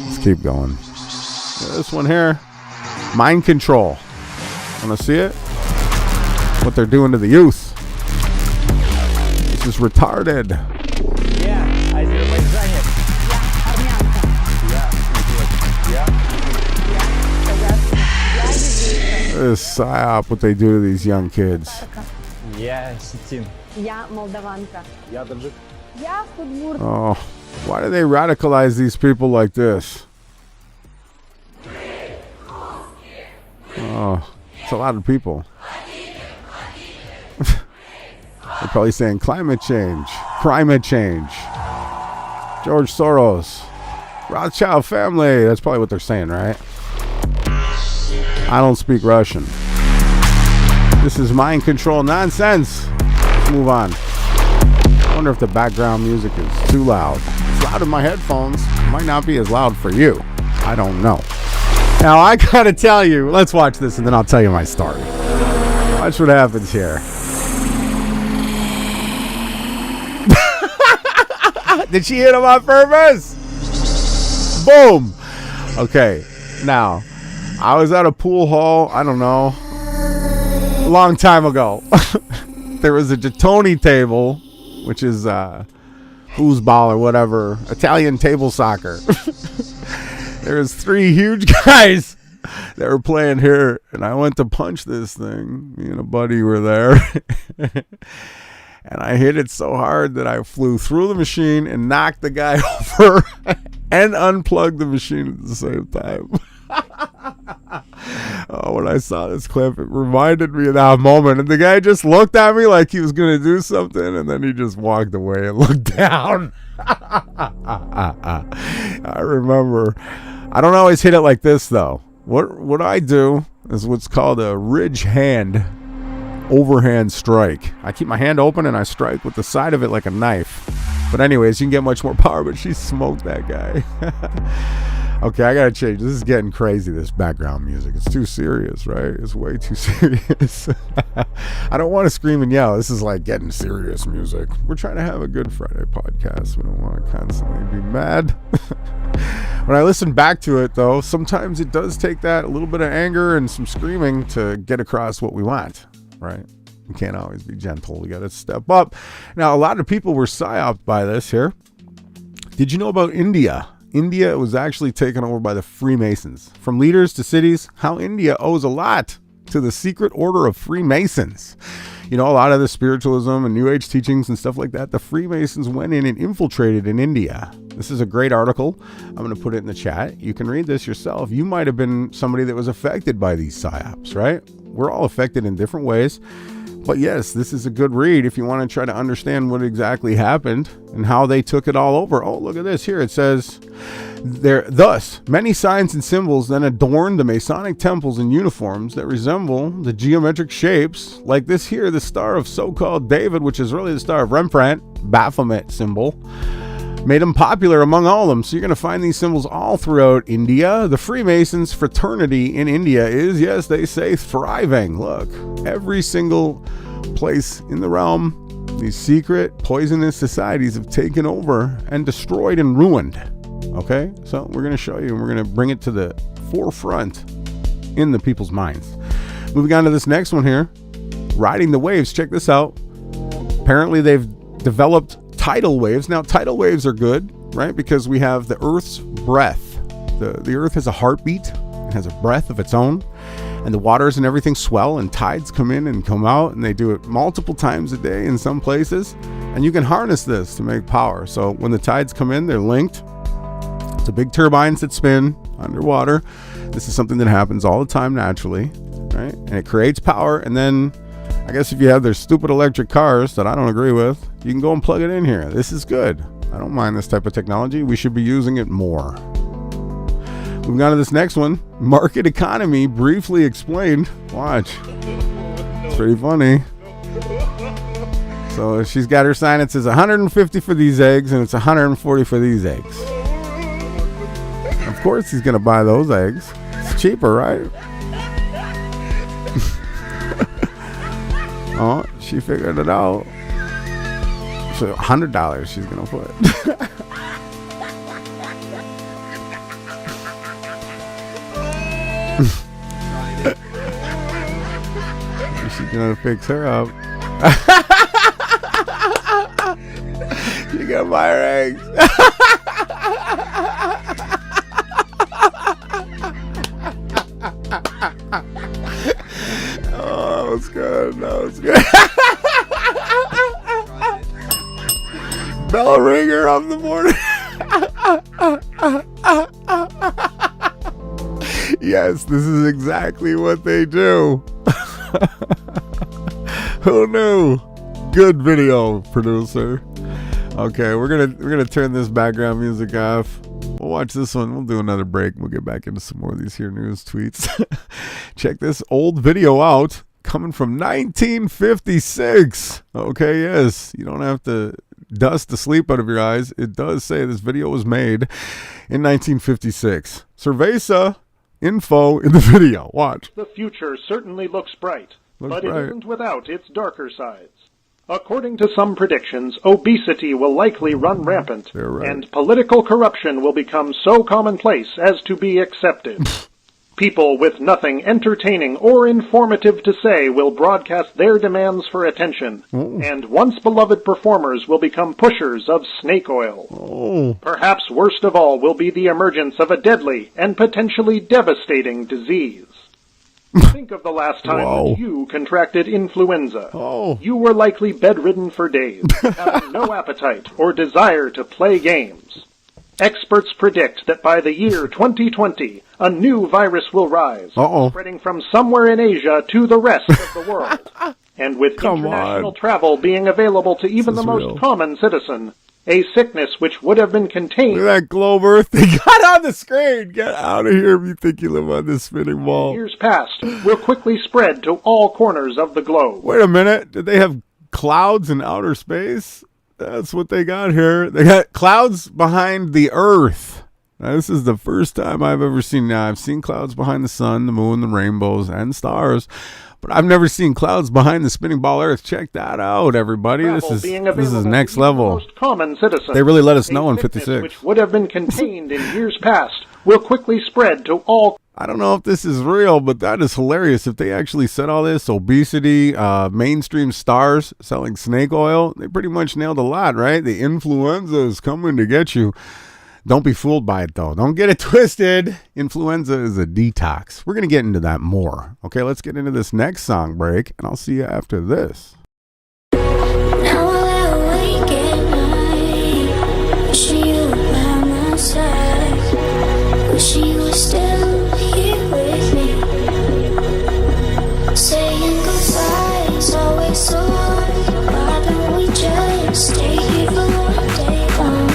Let's keep going. This one here, mind control. Want to see it? What they're doing to the youth. This is retarded. Yeah, I did my second. this psyop, what they do to these young kids. Oh, why do they radicalize these people like this? Oh, it's a lot of people. They're probably saying climate change. George Soros. Rothschild family. That's probably what they're saying, right? I don't speak Russian. This is mind control nonsense. Let's move on. I wonder if the background music is too loud. It's loud in my headphones. It might not be as loud for you. I don't know. Now, I gotta tell you, let's watch this and then I'll tell you my story. Watch what happens here. Did she hit him on purpose? Boom. Okay, now, I was at a pool hall, I don't know, a long time ago. There was a Jatoni table, which is foosball or whatever, Italian table soccer. There was 3 huge guys that were playing here, and I went to punch this thing. Me and a buddy were there. And I hit it so hard that I flew through the machine and knocked the guy over and unplugged the machine at the same time. Oh, when I saw this clip, it reminded me of that moment. And the guy just looked at me like he was going to do something, and then he just walked away and looked down. I remember. I don't always hit it like this, though. What I do is what's called a ridge hand overhand strike. I keep my hand open and I strike with the side of it like a knife. But anyways, you can get much more power, but she smoked that guy. Okay, I gotta change. This is getting crazy, this background music. It's too serious, right? It's way too serious. I don't want to scream and yell. This is like getting serious music. We're trying to have a Good Friday podcast. We don't want to constantly be mad. When I listen back to it, though, sometimes it does take that a little bit of anger and some screaming to get across what we want, right? We can't always be gentle. We got to step up. Now, a lot of people were psyoped by this here. Did you know about India? India was actually taken over by the Freemasons. From leaders to cities, how India owes a lot to the secret order of Freemasons. You know, a lot of the spiritualism and New Age teachings and stuff like that, the Freemasons went in and infiltrated in India. This is a great article. I'm going to put it in the chat. You can read this yourself. You might have been somebody that was affected by these psyops, right? We're all affected in different ways. But yes, this is a good read if you want to try to understand what exactly happened and how they took it all over. Oh, look at this here. It says, thus, many signs and symbols then adorn the Masonic temples and uniforms that resemble the geometric shapes, like this here, the Star of so-called David, which is really the Star of Rembrandt, Baphomet symbol, made them popular among all of them. So you're going to find these symbols all throughout India. The Freemasons fraternity in India is, yes, they say, thriving. Look, every single place in the realm, these secret poisonous societies have taken over and destroyed and ruined. Okay, so we're going to show you, and we're going to bring it to the forefront in the people's minds. Moving on to this next one here, riding the waves. Check this out. Apparently they've developed tidal waves. Now, tidal waves are good, right? Because we have the Earth's breath. The Earth has a heartbeat. It has a breath of its own. And the waters and everything swell, and tides come in and come out, and they do it multiple times a day in some places. And you can harness this to make power. So when the tides come in, they're linked to big turbines that spin underwater. This is something that happens all the time naturally, right? And it creates power. And then I guess if you have their stupid electric cars that I don't agree with, you can go and plug it in here. This is good. I don't mind this type of technology. We should be using it more. Moving on to this next one. Market economy briefly explained. Watch. It's pretty funny. So she's got her sign. It says 150 for these eggs, and it's 140 for these eggs. Of course he's going to buy those eggs. It's cheaper, right? Oh, she figured it out. So $100 she's going to put. She's going to fix her up. She's going to buy her eggs. was good. That was good. Bell ringer of the morning. Yes, this is exactly what they do. Who knew? Good video, producer. Okay, we're gonna turn this background music off. We'll watch this one. We'll do another break. We'll get back into some more of these here news tweets. Check this old video out, coming from 1956. Okay, yes, you don't have to dust the sleep out of your eyes. It does say this video was made in 1956. Cerveza info in the video. Watch. The future certainly looks bright, but bright. It isn't without its darker sides. According to some predictions, obesity will likely run rampant, right. and political corruption will become so commonplace as to be accepted. People with nothing entertaining or informative to say will broadcast their demands for attention, and once beloved performers will become pushers of snake oil. Perhaps worst of all will be the emergence of a deadly and potentially devastating disease. Think of the last time that you contracted influenza. You were likely bedridden for days, having no appetite or desire to play games. Experts predict that by the year 2020, a new virus will rise, spreading from somewhere in Asia to the rest of the world. And with international travel being available to even the most common citizen, a sickness which would have been contained... Look at that globe earth they got on the screen. Get out of here if you think you live on this spinning ball. Years past will quickly spread to all corners of the globe. Wait a minute. Did they have clouds in outer space? That's what they got here. They got clouds behind the earth. Now, this is the first time I've ever seen... Now, I've seen clouds behind the sun, the moon, the rainbows, and stars. But I've never seen clouds behind the spinning ball earth. Check that out, everybody. This is next level. Most common citizen, they really let us know in 56. Which would have been contained in years past will quickly spread to all... I don't know if this is real, but that is hilarious. If they actually said all this, obesity, mainstream stars selling snake oil, they pretty much nailed a lot, right? The influenza is coming to get you. Don't be fooled by it, though. Don't get it twisted. Influenza is a detox. We're going to get into that more. Okay, let's get into this next song break, and I'll see you after this. Now I awake at night, wishing you were by my side, wishing you were still here with me. Saying goodbye is always so hard. Why don't we just stay here for one day long?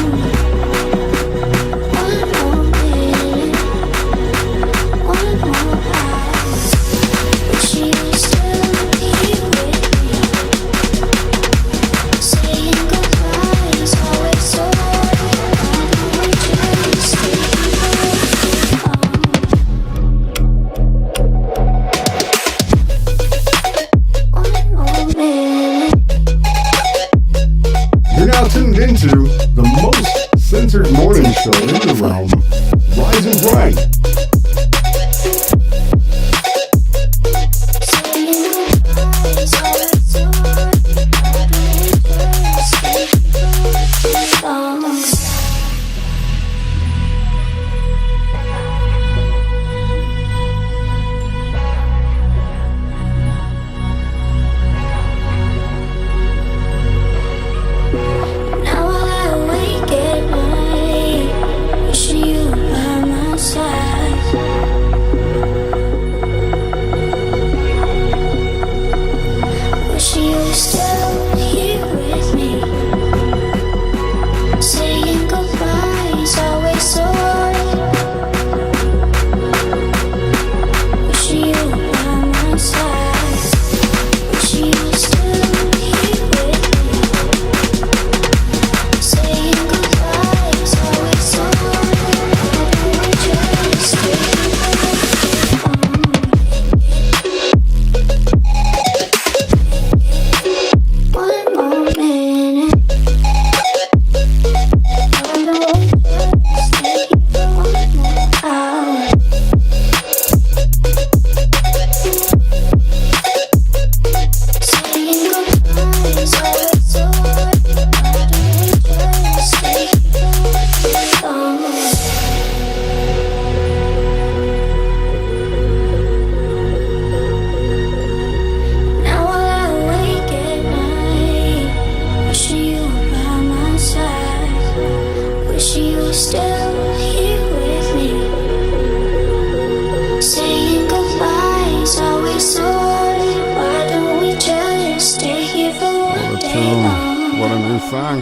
What a new song.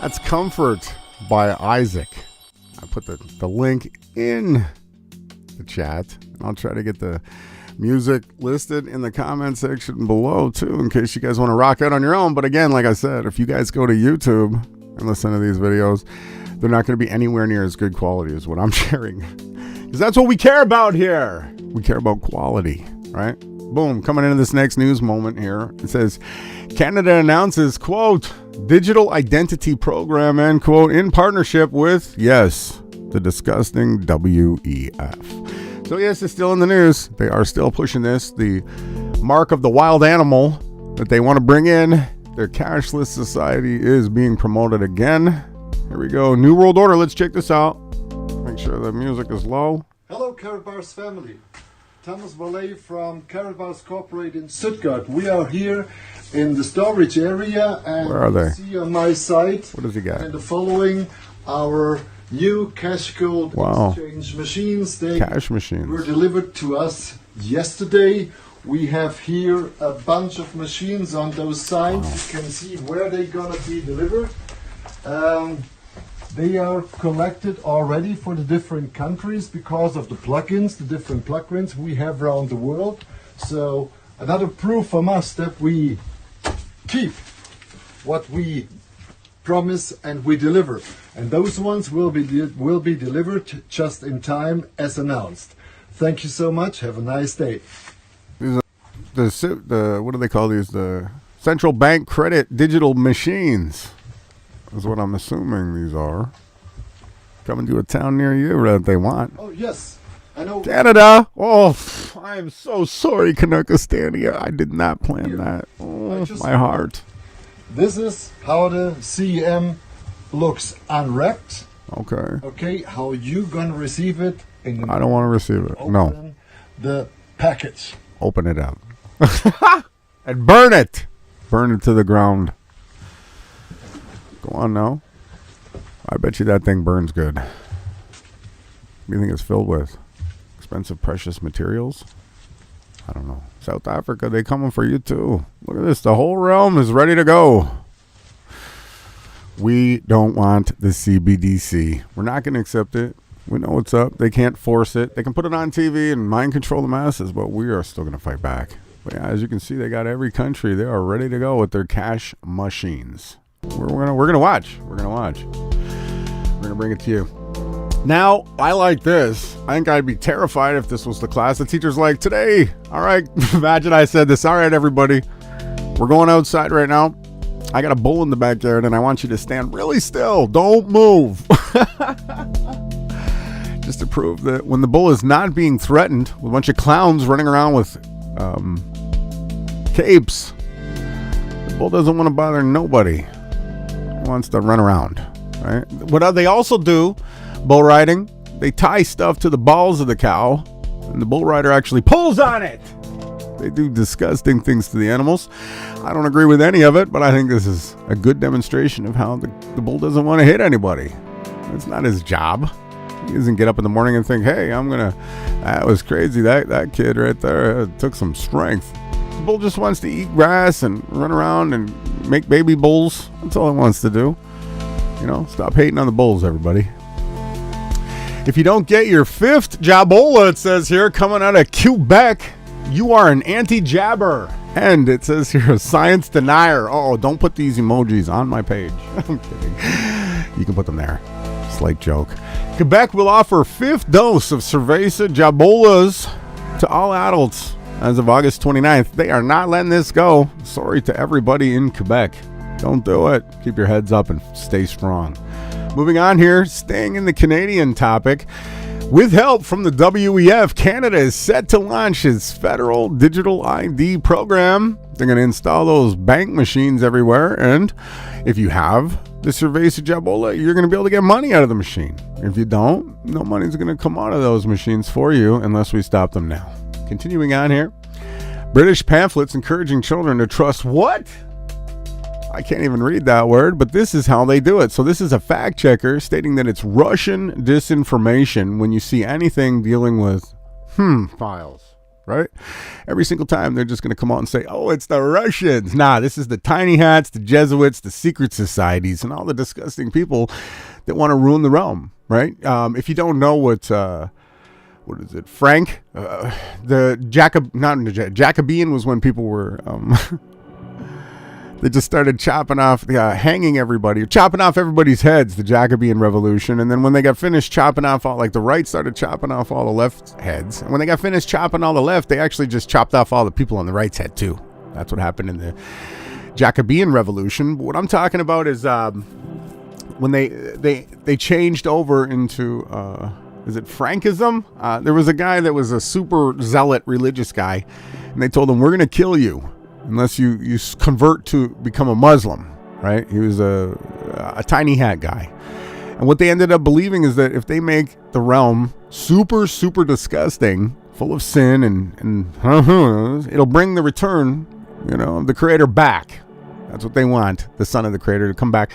That's Comfort by Isaac. I put the link in the chat. I'll try to get the music listed in the comment section below too, in case you guys want to rock out on your own. But again, like I said, if you guys go to YouTube and listen to these videos, they're not going to be anywhere near as good quality as what I'm sharing, because that's what we care about here. We care about quality, right? Boom, coming into this next news moment here. It says, Canada announces, quote, digital identity program, end quote, in partnership with, yes, the disgusting WEF. So yes, it's still in the news. They are still pushing this. The mark of the wild animal that they want to bring in. Their cashless society is being promoted again. Here we go. New World Order. Let's check this out. Make sure the music is low. Hello, Carabars family. Thomas Valet from Carabars Corporate in Stuttgart. We are here in the storage area, and where are they? See on my site. What does he got? And the following, our new cash gold exchange machines. Cash machines were delivered to us yesterday. We have here a bunch of machines on those sides. You can see where they're gonna be delivered. They are collected already for the different countries because of the plugins, the different plugins we have around the world. So another proof from us that we keep what we promise and we deliver. And those ones will be delivered just in time as announced. Thank you so much. Have a nice day. The what do they call these? The central bank credit digital machines is what I'm assuming these are. Coming to a town near you that they want. Oh, yes. I know. Canada. Oh, I am so sorry, Canuckastania. I did not plan that. Oh, my heart. This is how the CEM looks unwrapped. Okay. Okay, how you gonna receive it? I don't want to receive it. No. The package. Open it up. And burn it. Burn it to the ground. Go on now. I bet you that thing burns good. What do you think it's filled with? Expensive precious materials? I don't know. South Africa, they coming for you too. Look at this. The whole realm is ready to go. We don't want the CBDC. We're not going to accept it. We know what's up. They can't force it. They can put it on TV and mind control the masses, but we are still going to fight back. But yeah, as you can see, they got every country. They are ready to go with their cash machines. We're gonna watch. We're gonna watch. We're gonna bring it to you. Now, I like this. I think I'd be terrified if this was the class. The teacher's like, today, all right, imagine I said this. All right, everybody, we're going outside right now. I got a bull in the backyard, and I want you to stand really still. Don't move. Just to prove that when the bull is not being threatened with a bunch of clowns running around with capes, the bull doesn't want to bother nobody. He wants to run around, right? What they also do, bull riding, they tie stuff to the balls of the cow, and the bull rider actually pulls on it. They do disgusting things to the animals. I don't agree with any of it, but I think this is a good demonstration of how the bull doesn't want to hit anybody. It's not his job. He doesn't get up in the morning and think, hey, that was crazy. That kid right there took some strength. The bull just wants to eat grass and run around and make baby bulls. That's all it wants to do. You know, stop hating on the bulls, everybody. If you don't get your 5th jabola, it says here, coming out of Quebec, you are an anti-jabber. And it says here, a science denier. Oh, don't put these emojis on my page. I'm kidding. You can put them there. Slight joke. Quebec will offer 5th dose of cerveza jabolas to all adults as of August 29th. They are not letting this go. Sorry to everybody in Quebec. Don't do it. Keep your heads up and stay strong. Moving on here, staying in the Canadian topic. With help from the WEF, Canada is set to launch its federal digital ID program. They're going to install those bank machines everywhere, and if you have the Cerveza Jabola, you're going to be able to get money out of the machine. If you don't, no money's going to come out of those machines for you unless we stop them now. Continuing on here, British pamphlets encouraging children to trust what? I can't even read that word, but this is how they do it. So this is a fact checker stating that it's Russian disinformation when you see anything dealing with files. right? Every single time they're just going to come out and say, oh, it's the Russians. Nah, this is the tiny hats, the Jesuits, the secret societies, and all the disgusting people that want to ruin the realm, right? If you don't know what is it, Frank? The Jacobean was when people were... They just started chopping off, hanging everybody, chopping off everybody's heads, the Jacobean Revolution. And then when they got finished chopping off all, like the right started chopping off all the left heads. And when they got finished chopping all the left, they actually just chopped off all the people on the right's head too. That's what happened in the Jacobean Revolution. But what I'm talking about is when they changed over into, is it Frankism? There was a guy that was a super zealot religious guy. And they told him, we're going to kill you unless you convert to become a Muslim, right? He was a tiny hat guy. And what they ended up believing is that if they make the realm super, super disgusting, full of sin, and it'll bring the return, of the Creator back. That's what they want, the Son of the Creator to come back.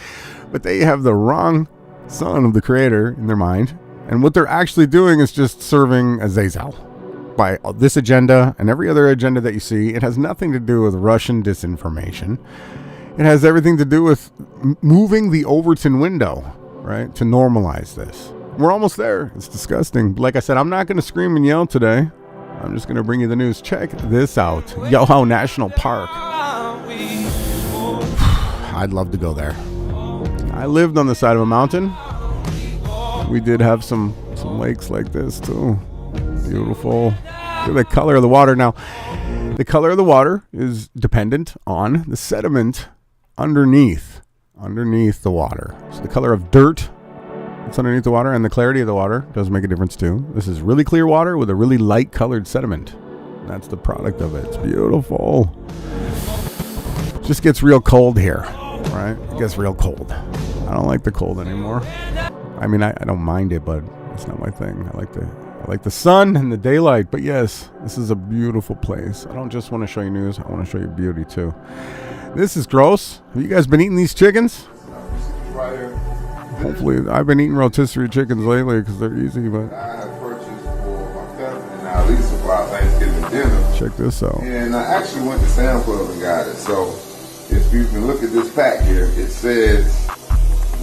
But they have the wrong Son of the Creator in their mind. And what they're actually doing is just serving Azazel. By this agenda and every other agenda that you see, it has nothing to do with Russian disinformation. It has everything to do with moving the Overton window, right, to normalize this. We're almost there. It's disgusting. Like I said, I'm not going to scream and yell today. I'm just going to bring you the news. Check this out. Yoho National Park. I'd love to go there. I lived on the side of a mountain. We did have some lakes like this too. Beautiful. Look at the color of the water. Now, the color of the water is dependent on the sediment underneath the water. So the color of dirt that's underneath the water and the clarity of the water does make a difference too. This is really clear water with a really light colored sediment. That's the product of it. It's beautiful. Just gets real cold here, right? It gets real cold. I don't like the cold anymore. I mean, I don't mind it, but it's not my thing. I like the sun and the daylight. But yes, this is a beautiful place. I don't just want to show you news. I want to show you beauty too. This is gross. Have you guys been eating these chickens? Right here. Hopefully, I've been eating rotisserie chickens lately because they're easy. But I have purchased for my cousin and our Lisa for our Thanksgiving dinner. Check this out. And I actually went to Sam's Club and got it. So if you can look at this pack here, it says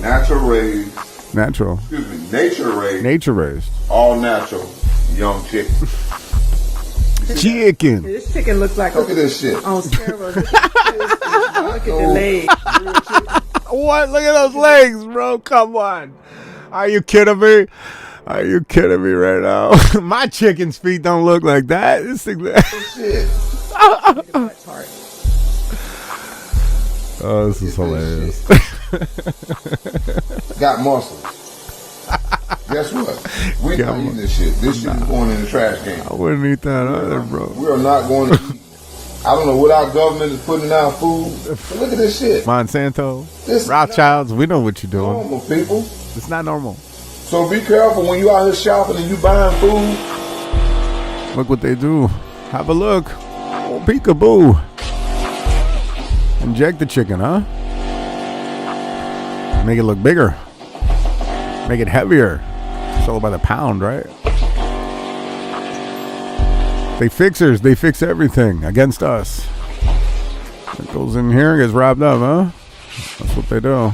natural raised. Natural. Excuse me, nature raised. Nature raised. All natural young chicken. Chicken. This chicken looks like look at this shit. On steroids. Look at the legs. What? Look at those legs, bro. Come on. Are you kidding me? Are you kidding me right now? My chicken's feet don't look like that. This thing. Shit. Oh, this is hilarious. Got muscle. Guess what? We're not eating this shit. This shit is going in the trash can. I wouldn't eat that either, bro. We are not going to eat. I don't know what our government is putting in our food. But look at this shit. Monsanto, Rothschilds, we know what you're doing. Normal, people. It's not normal. So be careful when you out here shopping and you buying food. Look what they do. Have a look. Oh, peekaboo. Inject the chicken, huh? Make it look bigger. Make it heavier. It's all by the pound, right? They fixers. They fix everything against us. It goes in here, gets wrapped up, huh? That's what they do.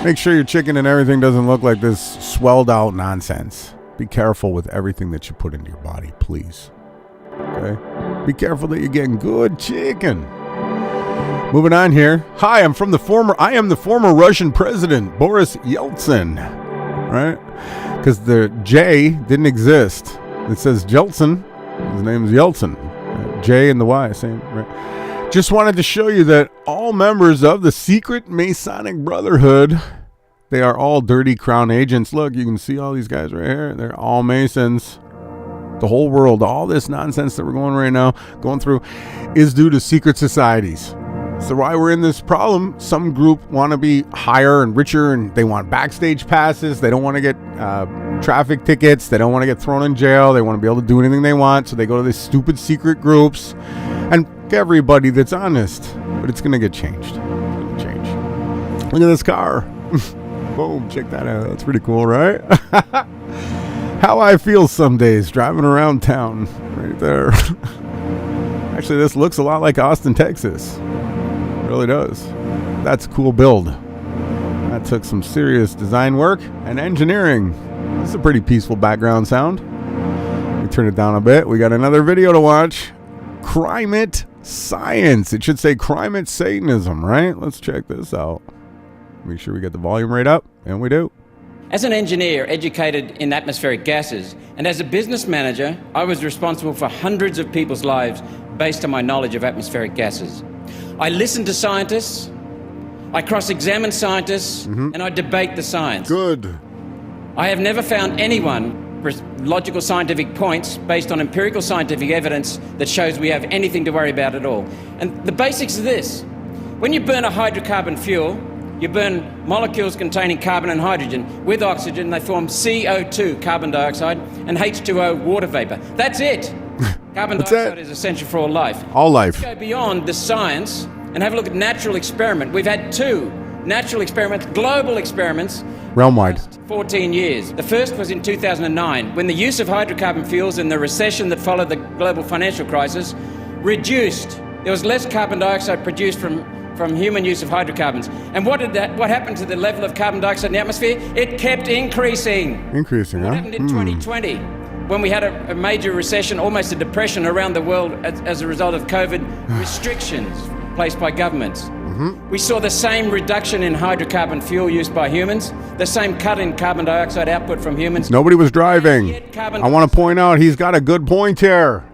Make sure your chicken and everything doesn't look like this swelled out nonsense. Be careful with everything that you put into your body, please. Okay? Be careful that you're getting good chicken. Moving on here. Hi, I am the former Russian president, Boris Yeltsin. Right? Because the J didn't exist. It says Jeltsin. His name is Yeltsin. J and the Y, same, right? Just wanted to show you that all members of the secret Masonic Brotherhood, they are all dirty crown agents. Look, you can see all these guys right here. They're all Masons. The whole world, all this nonsense that we're going through, is due to secret societies. So why we're in this problem, some group want to be higher and richer, and they want backstage passes. They don't want to get traffic tickets. They don't want to get thrown in jail. They want to be able to do anything they want. So they go to these stupid secret groups and everybody that's honest. But it's going to get changed. Look at this car. Boom, check that out. That's pretty cool, right? How I feel some days driving around town. Right there. Actually, this looks a lot like Austin, Texas. It really does. That's a cool build. That took some serious design work and engineering. This is a pretty peaceful background sound. We turn it down a bit. We got another video to watch. Climate science. It should say climate Satanism, right? Let's check this out. Make sure we get the volume rate up, and we do. As an engineer educated in atmospheric gases, and as a business manager, I was responsible for hundreds of people's lives based on my knowledge of atmospheric gases. I listen to scientists, I cross-examine scientists, and I debate the science. Good. I have never found anyone with logical scientific points based on empirical scientific evidence that shows we have anything to worry about at all. And the basics of this: when you burn a hydrocarbon fuel, you burn molecules containing carbon and hydrogen with oxygen. They form CO2, carbon dioxide, and H2O, water vapor. That's it. Carbon dioxide is essential for all life. All life. Let's go beyond the science and have a look at natural experiment. We've had 2 natural experiments, global experiments, realm-wide. 14 years. The first was in 2009, when the use of hydrocarbon fuels in the recession that followed the global financial crisis reduced. There was less carbon dioxide produced from human use of hydrocarbons. And what happened to the level of carbon dioxide in the atmosphere? It kept increasing. Increasing, What happened in 2020, when we had a major recession, almost a depression around the world as a result of COVID restrictions placed by governments? We saw the same reduction in hydrocarbon fuel used by humans, the same cut in carbon dioxide output from humans. Nobody was driving. I want to point out he's got a good point here.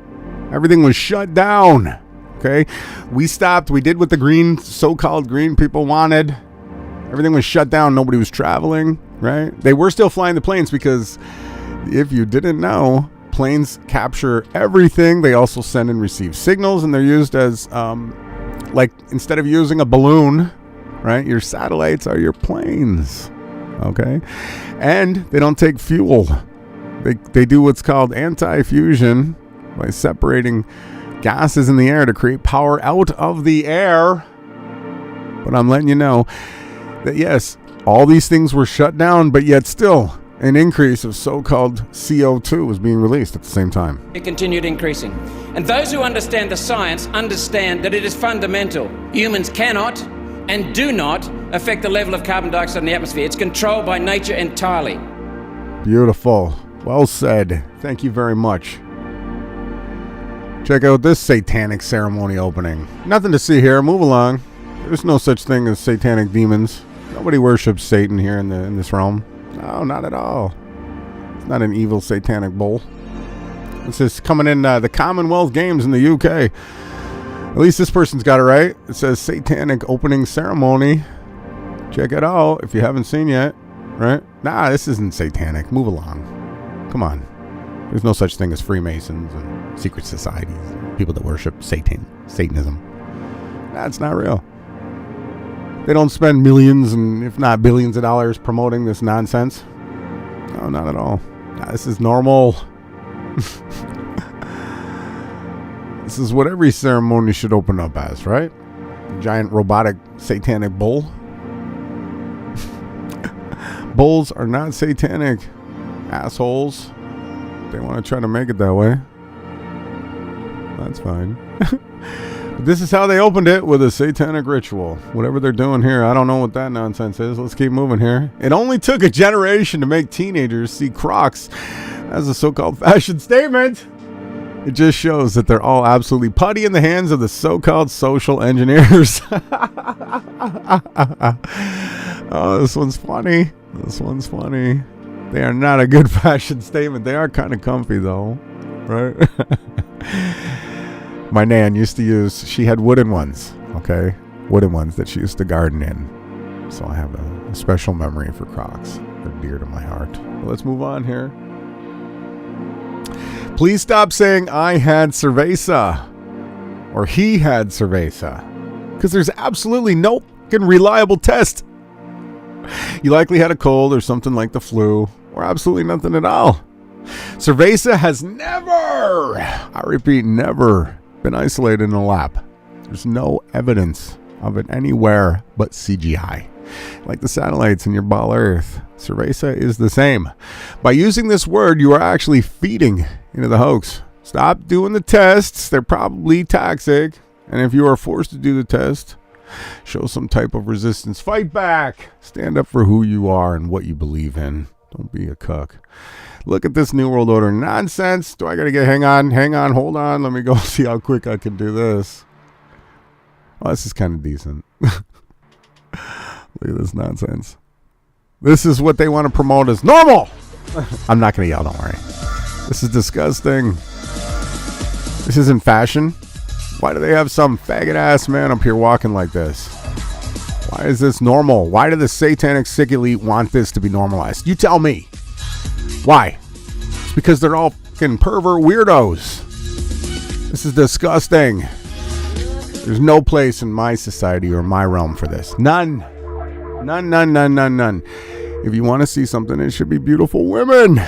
Everything was shut down. Okay, we stopped. We did what the so-called green people wanted. Everything was shut down. Nobody was traveling, right? They were still flying the planes because, if you didn't know, planes capture everything. They also send and receive signals, and they're used as, like, instead of using a balloon, right? Your satellites are your planes, okay? And they don't take fuel. They do what's called anti-fusion by separating gases in the air to create power out of the air. But I'm letting you know that yes, all these things were shut down, but yet still an increase of so-called CO2 was being released at the same time. It continued increasing. And those who understand the science understand that it is fundamental. Humans cannot and do not affect the level of carbon dioxide in the atmosphere. It's controlled by nature entirely. Beautiful. Well said. Thank you very much. Check out this satanic ceremony opening. Nothing to see here. Move along. There's no such thing as satanic demons. Nobody worships Satan here in this realm. No, not at all. It's not an evil satanic bull. This is coming in the Commonwealth Games in the UK. At least this person's got it right. It says satanic opening ceremony. Check it out if you haven't seen yet. Right? Nah, this isn't satanic. Move along. Come on. There's no such thing as freemasons and secret societies, people that worship Satanism. That's not real. They don't spend millions and if not billions of dollars promoting this nonsense. No, not at all. Nah, this is normal. This is what every ceremony should open up as, right? A giant robotic satanic bull. Bulls are not satanic, assholes. They want to try to make it that way. That's fine. But this is how they opened it, with a satanic ritual. Whatever they're doing here, I don't know what that nonsense is. Let's keep moving here. It only took a generation to make teenagers see Crocs as a so-called fashion statement. It just shows that they're all absolutely putty in the hands of the so-called social engineers. Oh, this one's funny. This one's funny. They are not a good fashion statement. They are kind of comfy, though, right? My nan used to use, she had wooden ones, okay? Wooden ones that she used to garden in. So I have a special memory for Crocs. They're dear to my heart. But let's move on here. Please stop saying I had cerveza or he had cerveza, because there's absolutely no fucking reliable test. You likely had a cold or something like the flu, or absolutely nothing at all. Cerveza has never, I repeat, never been isolated in a lab. There's no evidence of it anywhere but CGI. like the satellites in your ball Earth. Cerveza is the same. By using this word, you are actually feeding into the hoax. Stop doing the tests. They're probably toxic. And if you are forced to do the test, show some type of resistance. Fight back. Stand up for who you are and what you believe in. Don't be a cuck. Look at this New World Order nonsense. Do I got to hang on, hold on. Let me go see how quick I can do this. Oh, this is kind of decent. Look at this nonsense. This is what they want to promote as normal. I'm not going to yell, don't worry. This is disgusting. This isn't fashion. Why do they have some faggot ass man up here walking like this? Why is this normal? Why do the satanic sick elite want this to be normalized? You tell me. Why? It's because they're all fucking pervert weirdos. This is disgusting. There's no place in my society or my realm for this. None. None. If you want to see something, it should be beautiful women.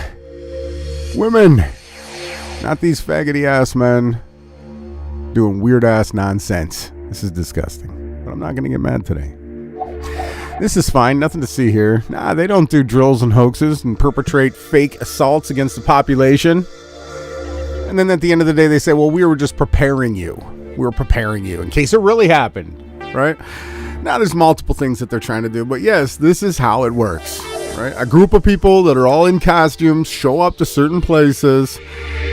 Women. Not these faggoty ass men doing weird ass nonsense. This is disgusting. But I'm not going to get mad today. This is fine. Nothing to see here. Nah, they don't do drills and hoaxes and perpetrate fake assaults against the population. And then at the end of the day, they say, well, we were just preparing you. We were preparing you in case it really happened. Right? Now, there's multiple things that they're trying to do. But yes, this is how it works. Right? A group of people that are all in costumes show up to certain places.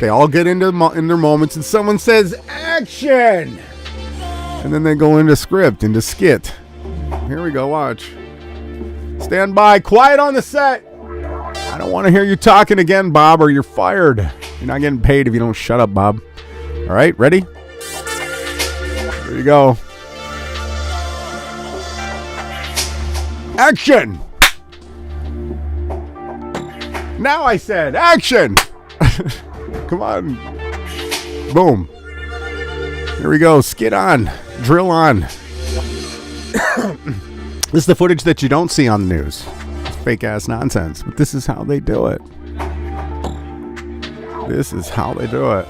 They all get in their moments and someone says, action! And then they go into script, into skit. Here we go, watch. Stand by, quiet on the set. I don't want to hear you talking again, Bob, or you're fired. You're not getting paid if you don't shut up, Bob. All right, ready? Here you go. Action! Now I said action! Come on. Boom. Here we go. Skid on. Drill on. This is the footage that you don't see on the news. It's fake ass nonsense. But this is how they do it. This is how they do it.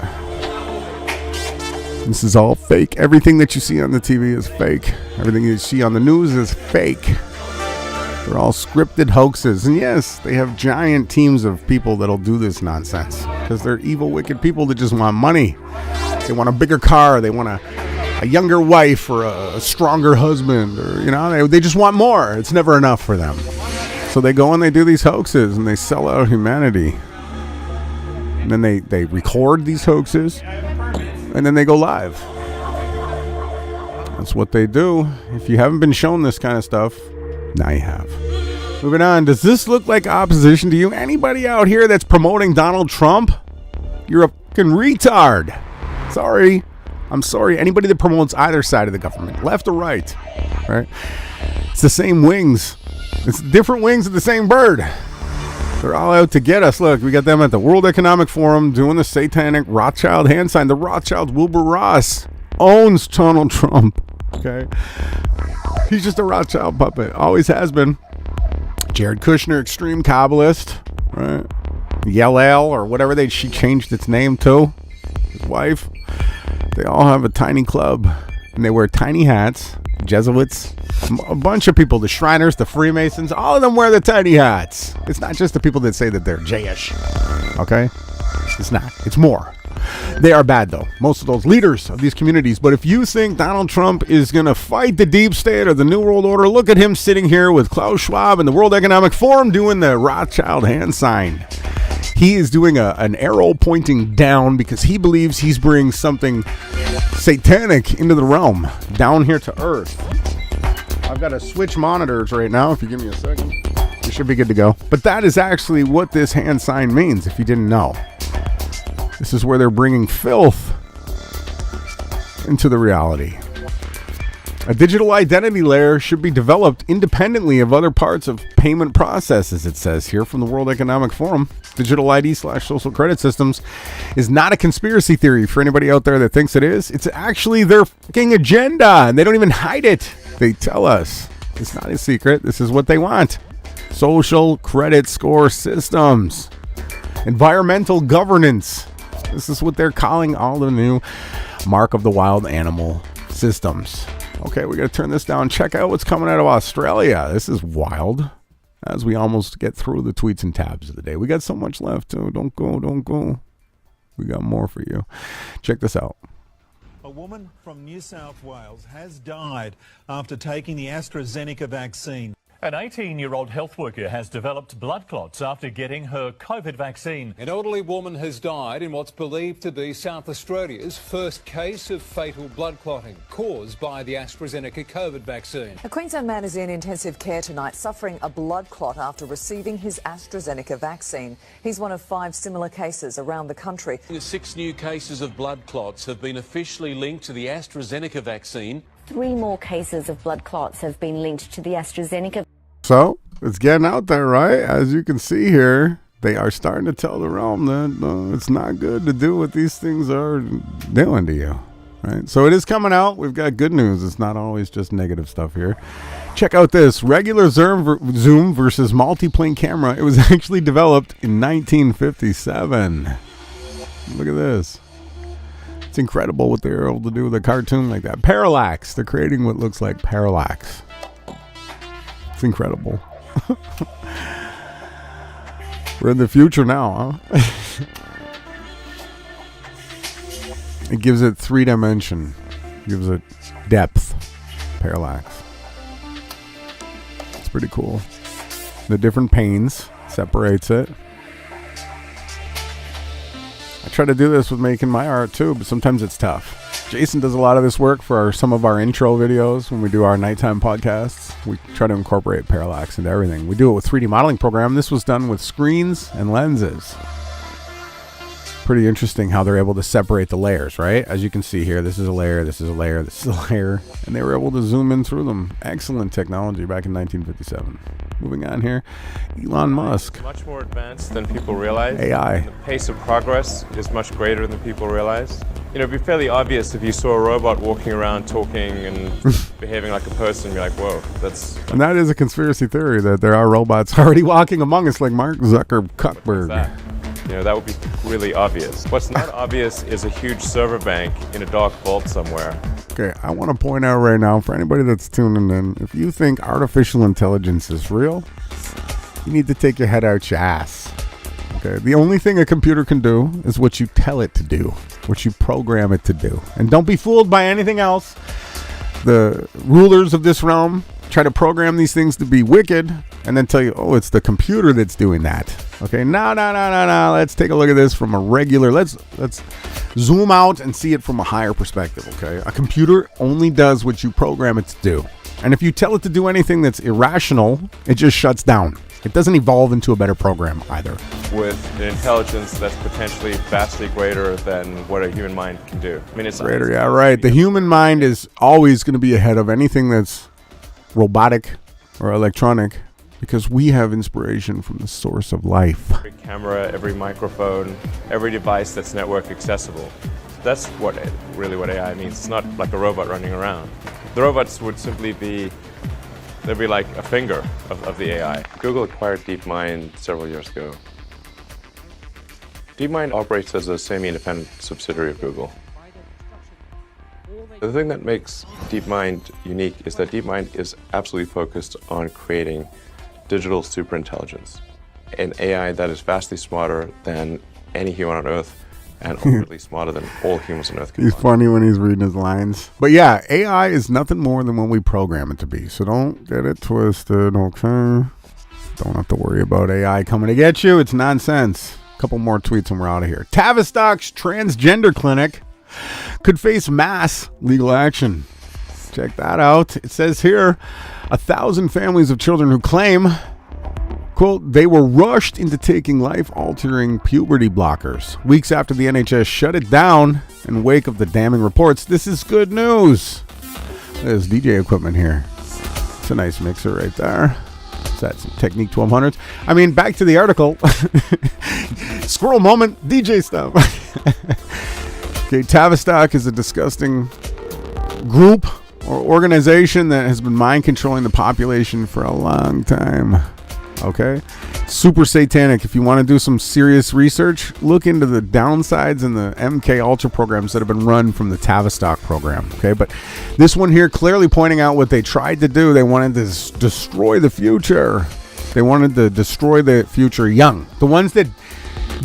This is all fake. Everything that you see on the TV is fake. Everything you see on the news is fake. They're all scripted hoaxes. And yes, they have giant teams of people that'll do this nonsense. Because they're evil, wicked people that just want money. They want a bigger car. They want a younger wife or a stronger husband. Or, you know, they just want more. It's never enough for them. So they go and they do these hoaxes and they sell out humanity. And then they record these hoaxes. And then they go live. That's what they do. If you haven't been shown this kind of stuff, now you have. Moving on. Does this look like opposition to you? Anybody out here that's promoting Donald Trump? You're a fucking retard. Sorry. I'm sorry. Anybody that promotes either side of the government, left or right, right? It's the same wings. It's different wings of the same bird. They're all out to get us. Look, we got them at the World Economic Forum doing the satanic Rothschild hand sign. The Rothschild Wilbur Ross owns Donald Trump. Okay? He's just a Rothschild puppet. Always has been. Jared Kushner, extreme Kabbalist. Right? Yellel, or whatever she changed its name to. His wife. They all have a tiny club. And they wear tiny hats. Jesuits. A bunch of people. The Shriners, the Freemasons. All of them wear the tiny hats. It's not just the people that say that they're Jayish. Okay? It's not. It's more. They are bad, though. Most of those leaders of these communities. But if you think Donald Trump is going to fight the deep state or the New World Order, look at him sitting here with Klaus Schwab and the World Economic Forum doing the Rothschild hand sign. He is doing an arrow pointing down because he believes he's bringing something satanic into the realm, down here to Earth. I've got to switch monitors right now. If you give me a second, we should be good to go. But that is actually what this hand sign means, if you didn't know. This is where they're bringing filth into the reality. A digital identity layer should be developed independently of other parts of payment processes, it says here from the World Economic Forum. Digital ID/social credit systems is not a conspiracy theory for anybody out there that thinks it is. It's actually their fucking agenda, and they don't even hide it. They tell us. It's not a secret. This is what they want. Social credit score systems. Environmental governance. This is what they're calling all the new Mark of the Wild Animal systems. Okay, we got to turn this down. Check out what's coming out of Australia. This is wild. As we almost get through the tweets and tabs of the day. We got so much left, too. Don't go. We got more for you. Check this out. A woman from New South Wales has died after taking the AstraZeneca vaccine. An 18-year-old health worker has developed blood clots after getting her COVID vaccine. An elderly woman has died in what's believed to be South Australia's first case of fatal blood clotting caused by the AstraZeneca COVID vaccine. A Queensland man is in intensive care tonight suffering a blood clot after receiving his AstraZeneca vaccine. He's one of 5 similar cases around the country. 6 new cases of blood clots have been officially linked to the AstraZeneca vaccine. 3 more cases of blood clots have been linked to the AstraZeneca. So, it's getting out there, right? As you can see here, they are starting to tell the realm that it's not good to do what these things are doing to you, right? So it is coming out. We've got good news. It's not always just negative stuff here. Check out this. Regular zoom versus multi-plane camera. It was actually developed in 1957. Look at this. It's incredible what they're able to do with a cartoon like that. Parallax. They're creating what looks like parallax. It's incredible. We're in the future now, huh? It gives it 3-dimension. Gives it depth. Parallax. It's pretty cool. The different panes separates it. I try to do this with making my art too, but sometimes it's tough. Jason does a lot of this work for some of our intro videos when we do our nighttime podcasts. We try to incorporate parallax into everything. We do it with 3D modeling program. This was done with screens and lenses. Pretty interesting how they're able to separate the layers, right? As you can see here, this is a layer, this is a layer, this is a layer, and they were able to zoom in through them. Excellent technology back in 1957. Moving on here, Elon Musk. Much more advanced than people realize. AI. The pace of progress is much greater than people realize. You know, it'd be fairly obvious if you saw a robot walking around talking and behaving like a person, be like, whoa, that's... And that is a conspiracy theory, that there are robots already walking among us like Mark Zuckerberg. You know, that would be really obvious. What's not obvious is a huge server bank in a dark vault somewhere. Okay, I want to point out right now, for anybody that's tuning in, if you think artificial intelligence is real, you need to take your head out your ass. Okay, the only thing a computer can do is what you tell it to do, what you program it to do. And don't be fooled by anything else. The rulers of this realm try to program these things to be wicked and then tell you, oh, it's the computer that's doing that. Okay, no. Let's take a look at this from a regular, let's zoom out and see it from a higher perspective, okay? A computer only does what you program it to do. And if you tell it to do anything that's irrational, it just shuts down. It doesn't evolve into a better program either. With an intelligence that's potentially vastly greater than what a human mind can do. I mean, it's greater, yeah, right. The human mind is always going to be ahead of anything that's robotic or electronic, because we have inspiration from the source of life. Every camera, every microphone, every device that's network accessible. That's really what AI means. It's not like a robot running around. The robots would simply be, they'd be like a finger of the AI. Google acquired DeepMind several years ago. DeepMind operates as a semi-independent subsidiary of Google. The thing that makes DeepMind unique is that DeepMind is absolutely focused on creating digital superintelligence, an AI that is vastly smarter than any human on Earth and ultimately smarter than all humans on Earth combined. He's funny when he's reading his lines. But yeah, AI is nothing more than what we program it to be. So don't get it twisted, okay? Don't have to worry about AI coming to get you. It's nonsense. A couple more tweets and we're out of here. Tavistock's transgender clinic could face mass legal action. Check that out. It says here, 1,000 families of children who claim, quote, they were rushed into taking life-altering puberty blockers weeks after the NHS shut it down in wake of the damning reports. This is good news. There's DJ equipment here. It's a nice mixer right there. Is that some Technique 1200s? I mean, back to the article. Squirrel moment, DJ stuff. Okay, Tavistock is a disgusting group or organization that has been mind controlling the population for a long time. Okay? Super satanic. If you want to do some serious research, look into the downsides in the MK Ultra programs that have been run from the Tavistock program. Okay? But this one here clearly pointing out what they tried to do. They wanted to destroy the future. They wanted to destroy the future young. The ones that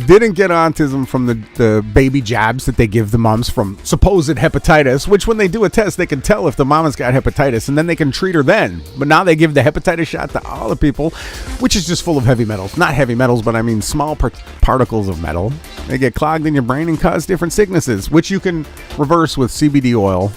didn't get autism from the baby jabs that they give the moms from supposed hepatitis, which when they do a test, they can tell if the mom has got hepatitis, and then they can treat her then. But now they give the hepatitis shot to all the people, which is just full of heavy metals. Not heavy metals, but I mean small particles of metal. They get clogged in your brain and cause different sicknesses, which you can reverse with CBD oil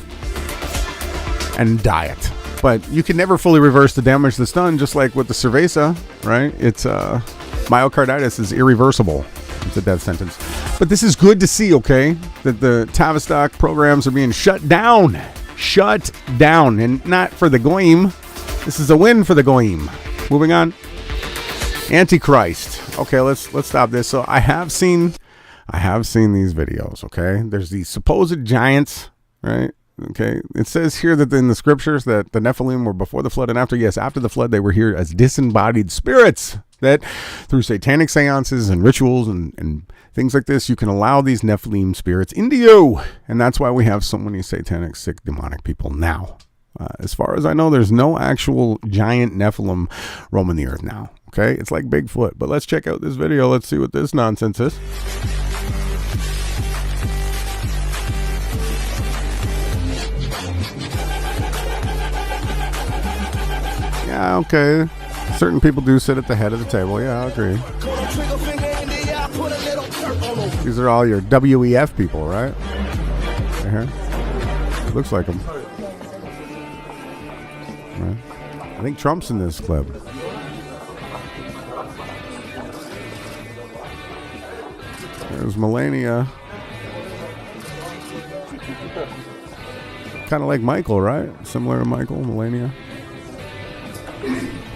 and diet. But you can never fully reverse the damage that's done, just like with the cerveza, right? It's myocarditis is irreversible. It's a death sentence. But this is good to see, okay, that the Tavistock programs are being shut down. Shut down. And not for the goyim. This is a win for the goyim. Moving on. Antichrist. Okay, let's stop this. So I have seen these videos, okay? There's these supposed giants, right? Okay, it says here that in the scriptures that the Nephilim were before the flood and after. Yes, after the flood, they were here as disembodied spirits that through satanic seances and rituals and things like this, you can allow these Nephilim spirits into you. And that's why we have so many satanic, sick, demonic people now. As far as I know, there's no actual giant Nephilim roaming the earth now. Okay, it's like Bigfoot. But let's check out this video. Let's see what this nonsense is. Yeah, okay. Certain people do sit at the head of the table. Yeah, I agree. These are all your WEF people, right? Looks like them. Right. I think Trump's in this clip. There's Melania. Kind of like Michael, right? Similar to Michael, Melania.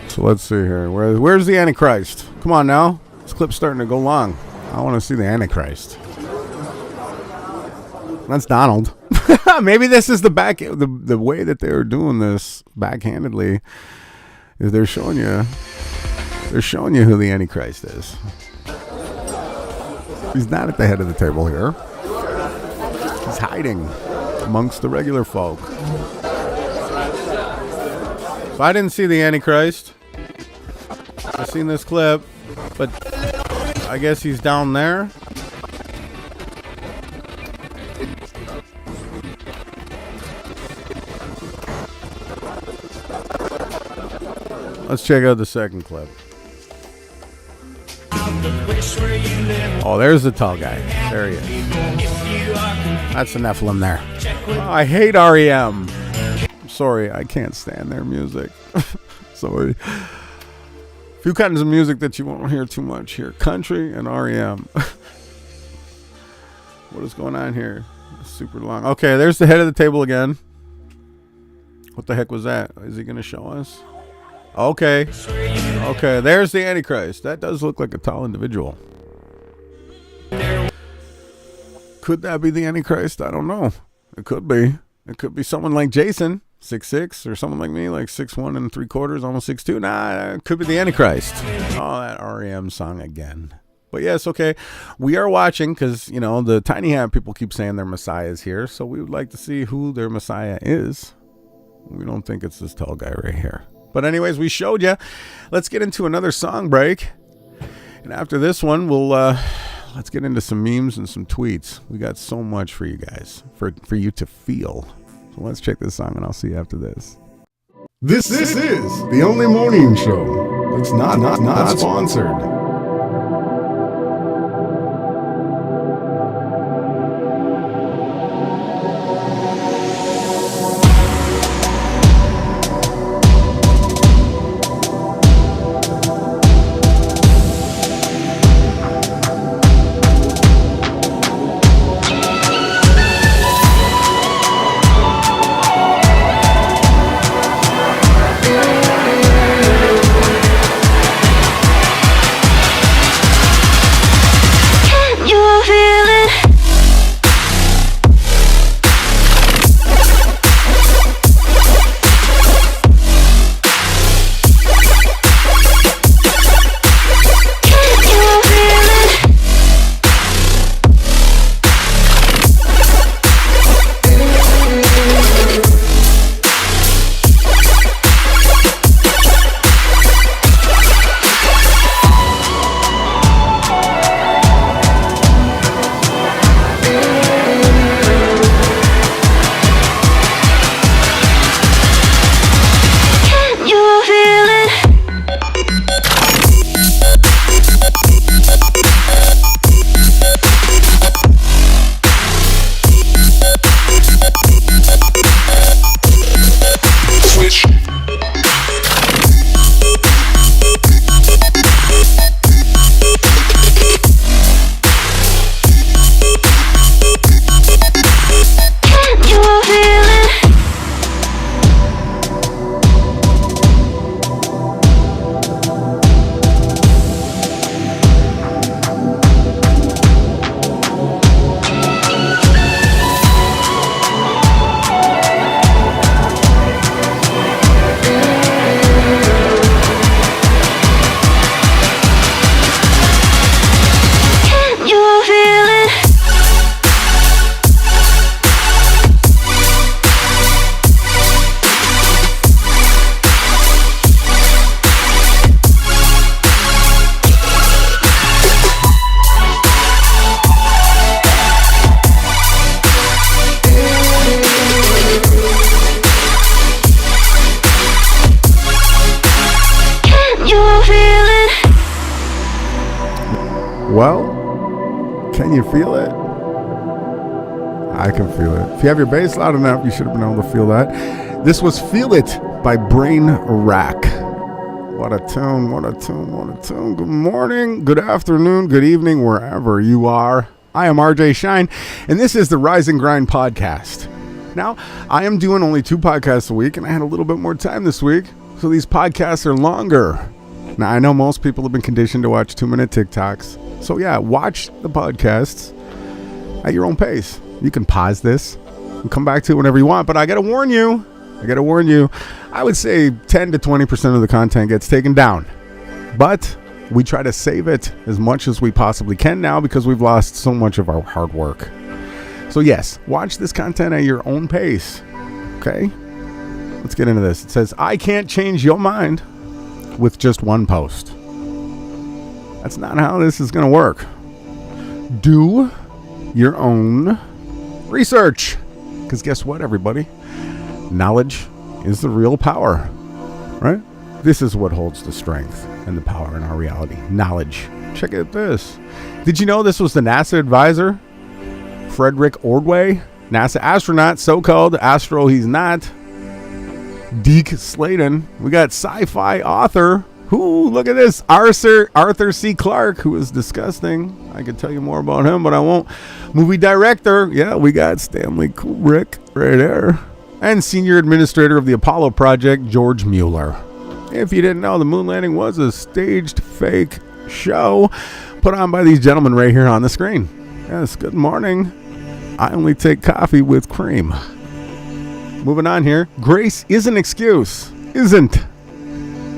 So let's see here. Where's the Antichrist? Come on now. This clip's starting to go long. I want to see the Antichrist. That's Donald. Maybe this is the way that they're doing this backhandedly. Is they're showing you who the Antichrist is. He's not at the head of the table here. He's hiding amongst the regular folk. So I didn't see the Antichrist. I've seen this clip, but I guess he's down there. Let's check out the second clip. Oh, there's the tall guy. There he is. That's the Nephilim there. Oh, I hate REM. Sorry, I can't stand their music. Sorry. A few kinds of music that you won't hear too much here. Country and REM. What is going on here? It's super long. Okay, there's the head of the table again. What the heck was that? Is he going to show us? Okay. Okay, there's the Antichrist. That does look like a tall individual. Could that be the Antichrist? I don't know. It could be. It could be someone like Jason, 6'6", or someone like me, like 6'1 3/4, almost 6'2". Nah, it could be the Antichrist. Oh, that REM song again. But yes, okay. We are watching because, you know, the Tiny Hat people keep saying their Messiah is here. So we would like to see who their Messiah is. We don't think it's this tall guy right here. But anyways, we showed you. Let's get into another song break. And after this one, we'll let's get into some memes and some tweets. We got so much for you guys, for you to feel. So let's check this song, and I'll see you after this. This is the only morning show that's not sponsored. Well, can you feel it? I can feel it. If you have your bass loud enough, you should have been able to feel that. This was Feel It by Brain Rack. What a tune, what a tune, what a tune. Good morning, good afternoon, good evening, wherever you are. I am RJ Shine, and this is the Rise and Grind podcast. Now, I am doing only 2 podcasts a week, and I had a little bit more time this week, so these podcasts are longer. Now, I know most people have been conditioned to watch 2-minute TikToks. So yeah, watch the podcasts at your own pace. You can pause this and come back to it whenever you want, but I gotta warn you, I would say 10 to 20% of the content gets taken down. But we try to save it as much as we possibly can now because we've lost so much of our hard work. So yes, watch this content at your own pace. Okay? Let's get into this. It says, I can't change your mind with just one post. That's not how this is going to work. Do your own research. Because guess what, everybody? Knowledge is the real power, right? This is what holds the strength and the power in our reality. Knowledge. Check out this. Did you know this was the NASA advisor, Frederick Ordway? NASA astronaut, so-called astro he's not. Deke Slayton. We got sci-fi author. Look at this. Arthur C. Clarke, who is disgusting. I could tell you more about him, but I won't. Movie director. Yeah, we got Stanley Kubrick right there. And senior administrator of the Apollo project, George Mueller. If you didn't know, the moon landing was a staged fake show put on by these gentlemen right here on the screen. Yes, good morning. I only take coffee with cream. Moving on here. Grace is an excuse. Isn't.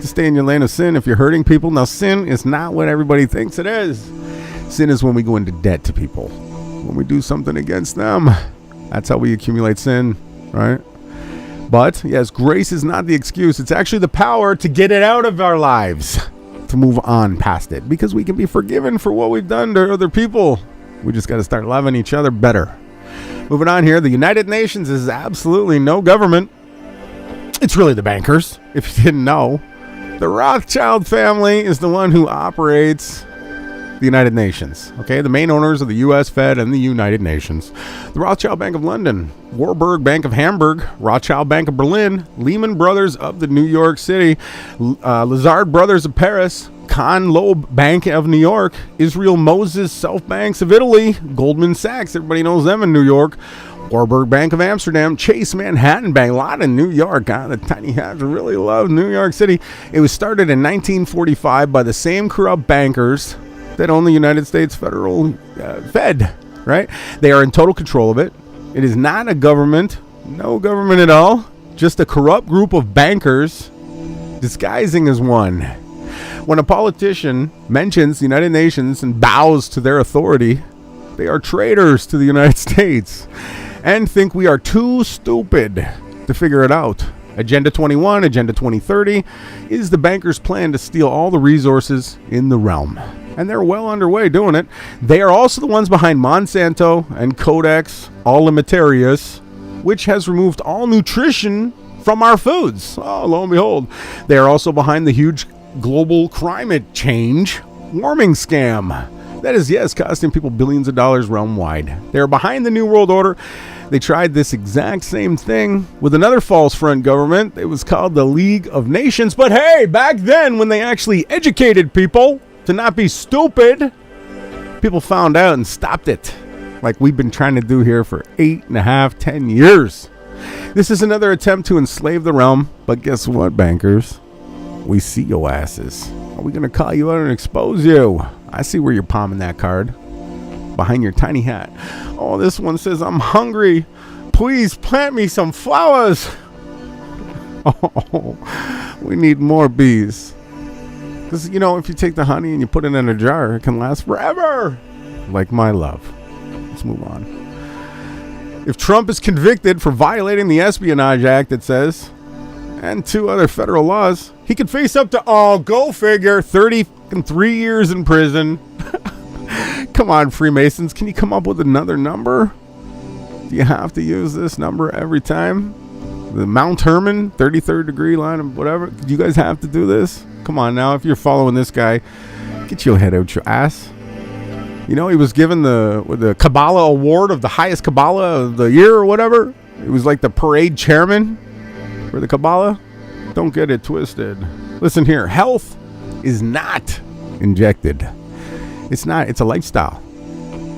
To stay in your lane of sin if you're hurting people. Now, sin is not what everybody thinks it is. Sin is when we go into debt to people. When we do something against them. That's how we accumulate sin, right? But, yes, grace is not the excuse. It's actually the power to get it out of our lives. To move on past it. Because we can be forgiven for what we've done to other people. We just got to start loving each other better. Moving on here. The United Nations is absolutely no government. It's really the bankers, if you didn't know. The Rothschild family is the one who operates the United Nations. Okay, the main owners of the U.S. Fed and the United Nations. The Rothschild Bank of London, Warburg Bank of Hamburg, Rothschild Bank of Berlin, Lehman Brothers of the New York City, Lazard Brothers of Paris, Con Loeb Bank of New York, Israel Moses Self Banks of Italy, Goldman Sachs, everybody knows them in New York, Warburg Bank of Amsterdam, Chase Manhattan Bank, a lot in New York. The tiny hats really love New York City. It was started in 1945 by the same corrupt bankers that own the United States Federal Fed, right? They are in total control of it. It is not a government, no government at all, just a corrupt group of bankers disguising as one. When a politician mentions the United Nations and bows to their authority, they are traitors to the United States and think we are too stupid to figure it out. Agenda 21, Agenda 2030 is the bankers' plan to steal all the resources in the realm. And they're well underway doing it. They are also the ones behind Monsanto and Codex Alimentarius, which has removed all nutrition from our foods. Oh, lo and behold. They are also behind the huge global climate change warming scam. That is, yes, costing people billions of dollars realm-wide. They're behind the New World Order. They tried this exact same thing with another false front government. It was called the League of Nations. But hey, back then, when they actually educated people to not be stupid, people found out and stopped it. Like we've been trying to do here for 10 years. This is another attempt to enslave the realm. But guess what, bankers? We see your asses. Are we going to call you out and expose you? I see where you're palming that card. Behind your tiny hat. Oh, this one says, I'm hungry. Please plant me some flowers. Oh, we need more bees. Because, you know, if you take the honey and you put it in a jar, it can last forever. Like my love. Let's move on. If Trump is convicted for violating the Espionage Act, it says, and 2 other federal laws, he could face up to, go figure, 33 years in prison. Come on, Freemasons. Can you come up with another number? Do you have to use this number every time? The Mount Herman, 33rd degree line of whatever. Do you guys have to do this? Come on now. If you're following this guy, get your head out your ass. You know, he was given the Kabbalah award of the highest Kabbalah of the year or whatever. It was like the parade chairman for the Kabbalah. Don't get it twisted. Listen here. Health is not injected. It's not. It's a lifestyle.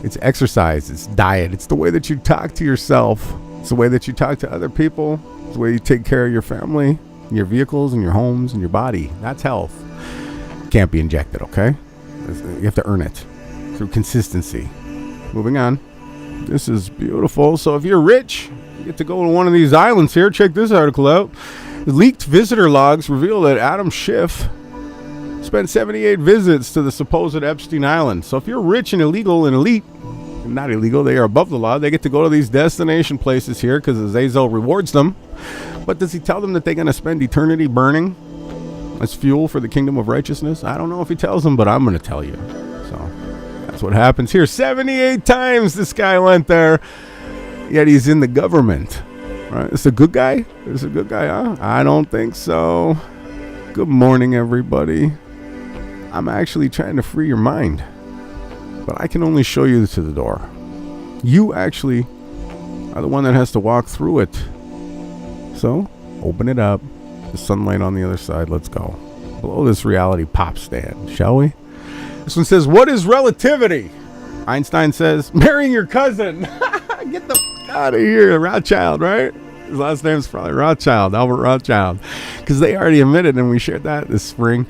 It's exercise. It's diet. It's the way that you talk to yourself. It's the way that you talk to other people. It's the way you take care of your family, your vehicles, and your homes, and your body. That's health. Can't be injected, okay? You have to earn it through consistency. Moving on. This is beautiful. So if you're rich, you get to go to one of these islands here. Check this article out. Leaked visitor logs reveal that Adam Schiff spent 78 visits to the supposed Epstein Island. So if you're rich and illegal and elite, not illegal, they are above the law, they get to go to these destination places here because Azazel rewards them. But does he tell them that they're going to spend eternity burning as fuel for the kingdom of righteousness? I don't know if he tells them, but I'm going to tell you. So that's what happens here. 78 times this guy went there, yet he's in the government. Right? It's a good guy? It's a good guy, huh? I don't think so. Good morning, everybody. I'm actually trying to free your mind, but I can only show you to the door. You actually are the one that has to walk through it. So, open it up. The sunlight on the other side. Let's go. Blow this reality pop stand, shall we? This one says, what is relativity? Einstein says, marrying your cousin. Get the f*** out of here. Rothschild, right? His last name's probably Rothschild, Albert Rothschild. Because they already admitted, and we shared that this spring,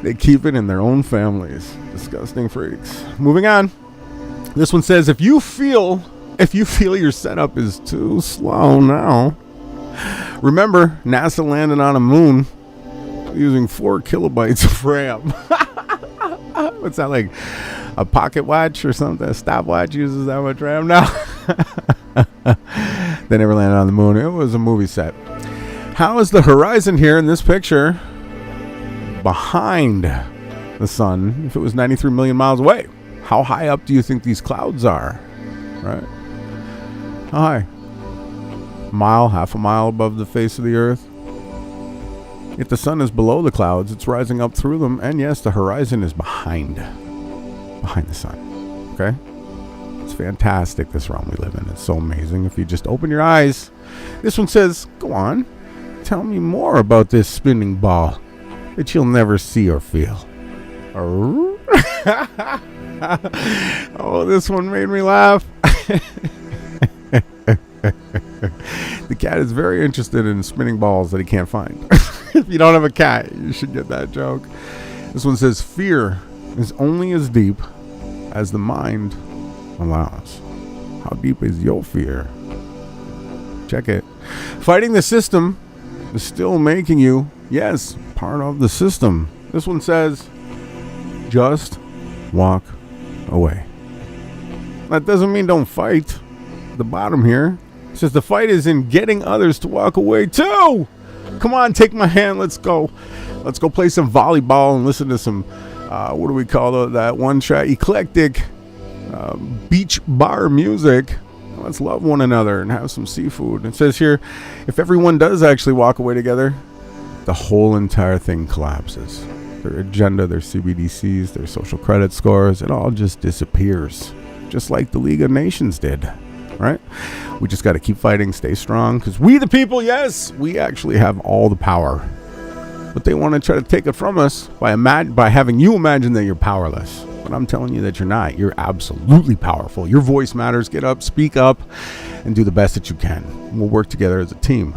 they keep it in their own families. Disgusting freaks. Moving on. This one says, if you feel your setup is too slow now, remember, NASA landed on a moon using 4 kilobytes of RAM. What's that, like a pocket watch or something? A stopwatch uses that much RAM now? They never landed on the moon. It was a movie set. How is the horizon here in this picture behind the sun if it was 93 million miles away? How high up do you think these clouds are? Right? How high? Mile, half a mile above the face of the earth. If the sun is below the clouds, it's rising up through them, and yes, the horizon is behind the sun. Okay? It's fantastic, this realm we live in. It's so amazing if you just open your eyes. This one says, go on, tell me more about this spinning ball that you'll never see or feel. Oh, this one made me laugh. The cat is very interested in spinning balls that he can't find. If you don't have a cat, you should get that joke. This one says, fear is only as deep as the mind allows. How deep is your fear? Check it. Fighting the system is still making you, yes, part of the system. This one says, just walk away. That doesn't mean don't fight. The bottom here says the fight is in getting others to walk away too. Come on, take my hand. Let's go play some volleyball and listen to some what do we call that one track, eclectic beach bar music. Let's love one another and have some seafood. It says here, if everyone does actually walk away together, the whole entire thing collapses. Their agenda, their CBDCs, their social credit scores, it all just disappears, just like the League of Nations did. Right? We just got to keep fighting, stay strong, because we the people, yes, we actually have all the power. But they want to try to take it from us by having you imagine that you're powerless. But I'm telling you that you're not. You're absolutely powerful. Your voice matters. Get up, speak up, and do the best that you can. We'll work together as a team.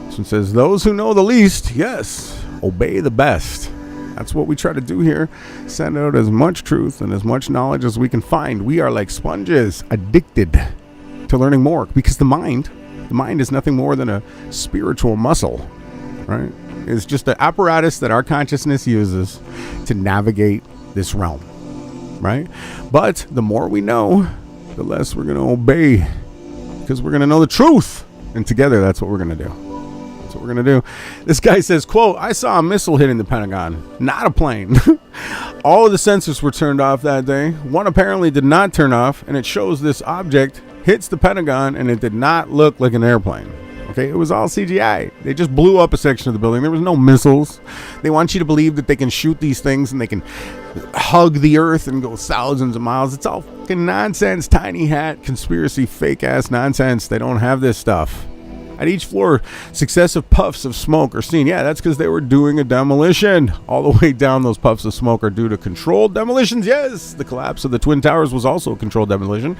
This one says, those who know the least, yes, obey the best. That's what we try to do here. Send out as much truth and as much knowledge as we can find. We are like sponges, addicted to learning more, because the mind is nothing more than a spiritual muscle, right? It's just an apparatus that our consciousness uses to navigate this realm, right? But the more we know, the less we're going to obey, because we're going to know the truth. And together, that's what we're going to do. That's what we're going to do. This guy says, quote, I saw a missile hitting the Pentagon, not a plane. All of the sensors were turned off that day. One apparently did not turn off, and it shows this object hits the Pentagon, and it did not look like an airplane. Okay, it was all CGI. They just blew up a section of the building. There was no missiles. They want you to believe that they can shoot these things and they can hug the earth and go thousands of miles. It's all fucking nonsense, tiny hat, conspiracy, fake ass nonsense. They don't have this stuff. At each floor, successive puffs of smoke are seen. Yeah, that's because they were doing a demolition. All the way down, those puffs of smoke are due to controlled demolitions. Yes, the collapse of the Twin Towers was also a controlled demolition.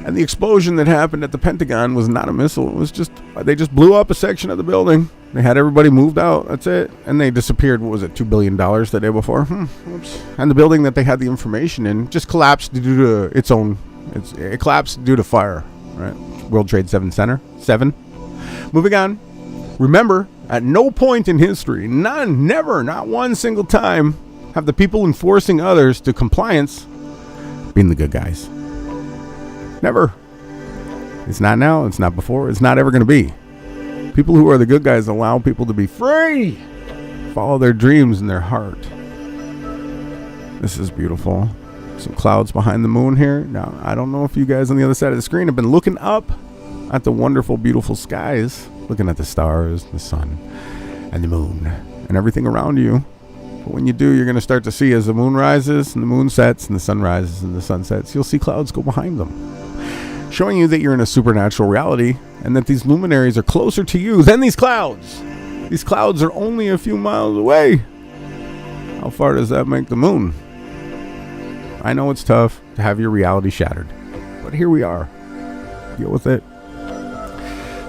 And the explosion that happened at the Pentagon was not a missile. It was just, they just blew up a section of the building. They had everybody moved out. That's it. And they disappeared, what was it, $2 billion the day before? Oops. And the building that they had the information in just collapsed due to it collapsed due to fire. Right? World Trade 7. Moving on. Remember, at no point in history, none, never, not one single time, have the people enforcing others to compliance been the good guys. Never. It's not now. It's not before. It's not ever going to be. People who are the good guys allow people to be free. Follow their dreams and their heart. This is beautiful. Some clouds behind the moon here. Now, I don't know if you guys on the other side of the screen have been looking up at the wonderful, beautiful skies. Looking at the stars, the sun, and the moon, and everything around you. But when you do, you're going to start to see as the moon rises and the moon sets and the sun rises and the sun sets, you'll see clouds go behind them, showing you that you're in a supernatural reality and that these luminaries are closer to you than these clouds. These clouds are only a few miles away. How far does that make the moon? I know it's tough to have your reality shattered, but here we are. Deal with it.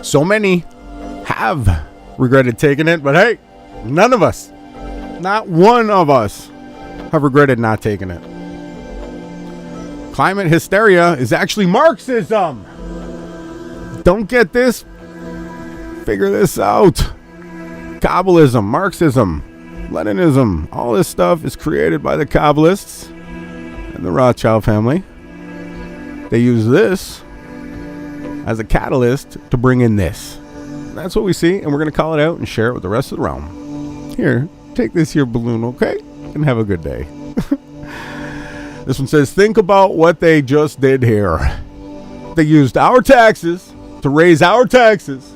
So many have regretted taking it, but hey, none of us, not one of us, have regretted not taking it. Climate hysteria is actually Marxism. Don't get this? Figure this out. Kabbalism, Marxism, Leninism, all this stuff is created by the Kabbalists and the Rothschild family. They use this as a catalyst to bring in this. That's what we see, and we're going to call it out and share it with the rest of the realm. Here, take this here balloon, okay? And have a good day. This one says, think about what they just did here. They used our taxes to raise our taxes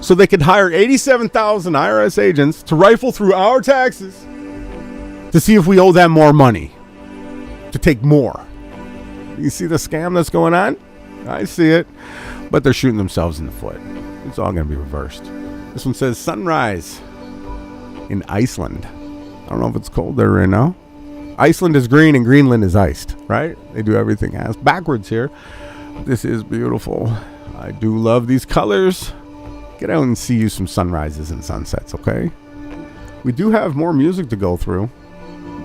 so they could hire 87,000 IRS agents to rifle through our taxes to see if we owe them more money, to take more. You see the scam that's going on? I see it, but they're shooting themselves in the foot. It's all going to be reversed. This one says sunrise in Iceland. I don't know if it's cold there right now. Iceland is green and Greenland is iced, right? They do everything as backwards here. This is beautiful. I do love these colors. Get out and see you some sunrises and sunsets, okay? We do have more music to go through.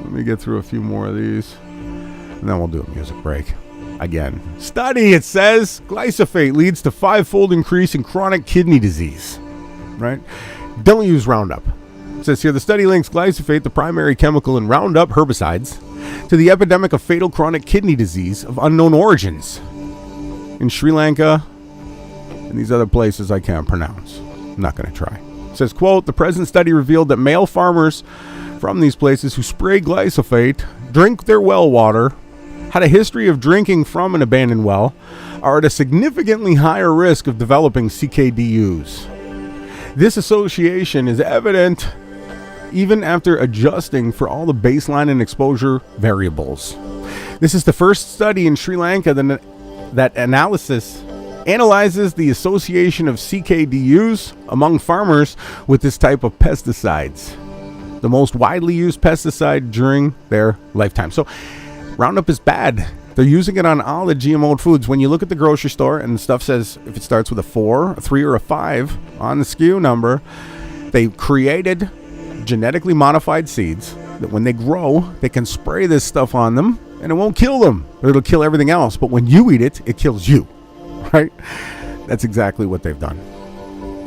Let me get through a few more of these, and then we'll do a music break. Again, study, it says, glyphosate leads to 5-fold increase in chronic kidney disease, right? Don't use Roundup. It says here, the study links glyphosate, the primary chemical in Roundup herbicides, to the epidemic of fatal chronic kidney disease of unknown origins in Sri Lanka and these other places I can't pronounce. I'm not going to try. It says, quote, the present study revealed that male farmers from these places who spray glyphosate, drink their well water, had a history of drinking from an abandoned well, are at a significantly higher risk of developing CKDUs. This association is evident even after adjusting for all the baseline and exposure variables. This is the first study in Sri Lanka that analyzes the association of CKDUs among farmers with this type of pesticides, the most widely used pesticide during their lifetime. So Roundup is bad. They're using it on all the GMO foods. When you look at the grocery store and stuff says if it starts with a 4, a 3, or a 5 on the SKU number, they created genetically modified seeds that when they grow, they can spray this stuff on them and it won't kill them. It'll kill everything else. But when you eat it, it kills you, right? That's exactly what they've done.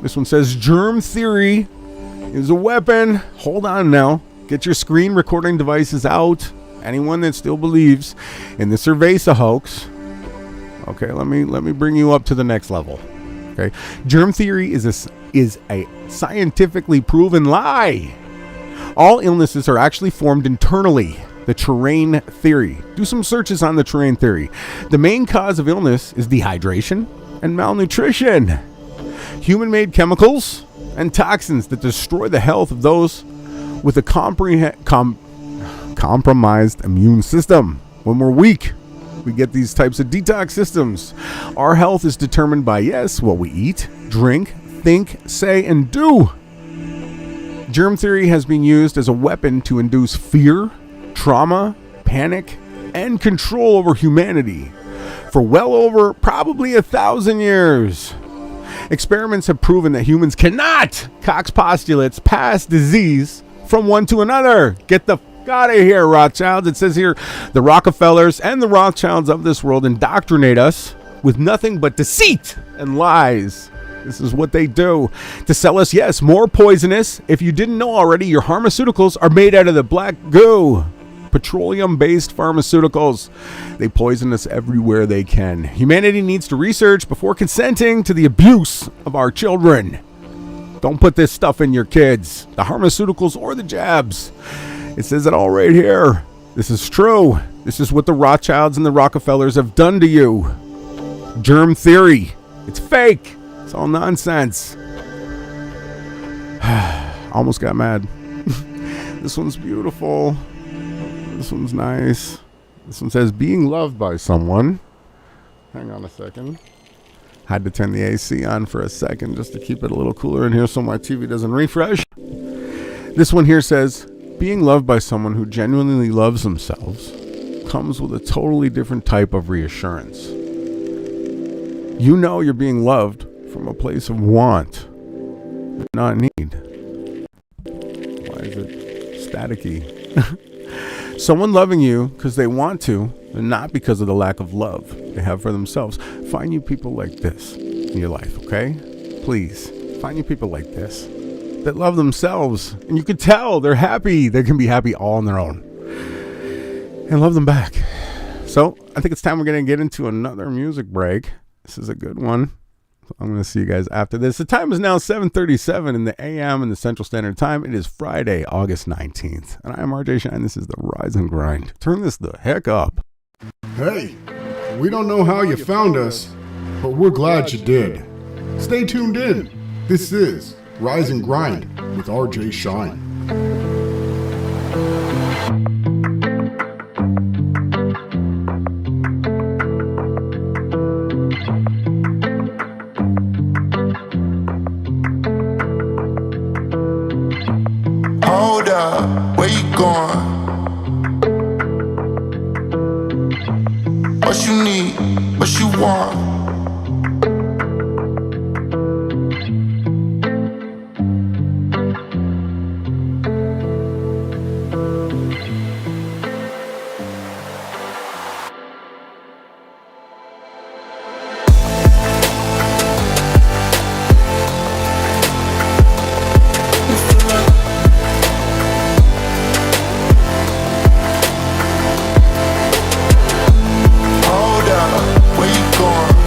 This one says germ theory is a weapon. Hold on now. Get your screen recording devices out. Anyone that still believes in the Cerveza hoax, okay, let me bring you up to the next level. Okay, germ theory is a scientifically proven lie. All illnesses are actually formed internally. The terrain theory. Do some searches on the terrain theory. The main cause of illness is dehydration and malnutrition. human-made chemicals and toxins that destroy the health of those with a compromised immune system. When we're weak, we get these types of detox systems. Our health is determined by, yes, what we eat, drink, think, say, and do. Germ theory has been used as a weapon to induce fear, trauma, panic, and control over humanity for well over probably 1,000 years. Experiments have proven that humans cannot, Cox postulates, pass disease from one to another. Get the f*** out of here, Rothschilds. It says here, the Rockefellers and the Rothschilds of this world indoctrinate us with nothing but deceit and lies. This is what they do to sell us, yes, more poisonous. If you didn't know already, your pharmaceuticals are made out of the black goo. Petroleum-based pharmaceuticals. They poison us everywhere they can. Humanity needs to research before consenting to the abuse of our children. Don't put this stuff in your kids, the pharmaceuticals or the jabs. It says it all right here. This is true. This is what the Rothschilds and the Rockefellers have done to you. Germ theory. It's fake. It's all nonsense. Almost got mad. This one's beautiful. This one's nice. This one says, being loved by someone. Hang on a second. Had to turn the AC on for a second just to keep it a little cooler in here so my TV doesn't refresh. This one here says, being loved by someone who genuinely loves themselves comes with a totally different type of reassurance. You know you're being loved from a place of want, not need. Why is it staticky? Someone loving you because they want to, and not because of the lack of love they have for themselves. Find you people like this in your life, okay? Please, find you people like this that love themselves, and you can tell they're happy. They can be happy all on their own, and love them back. So I think it's time we're going to get into another music break. This is a good one. I'm going to see you guys after this. The time is now 7:37 in the a.m. in the Central Standard Time. It is Friday, August 19th. And I am RJ Shine. This is the Rise and Grind. Turn this the heck up. Hey, we don't know how you found us, but we're glad you did. Stay tuned in. This is Rise and Grind with RJ Shine. Hold up, where you going? What you need, what you want? Hold up, where you going?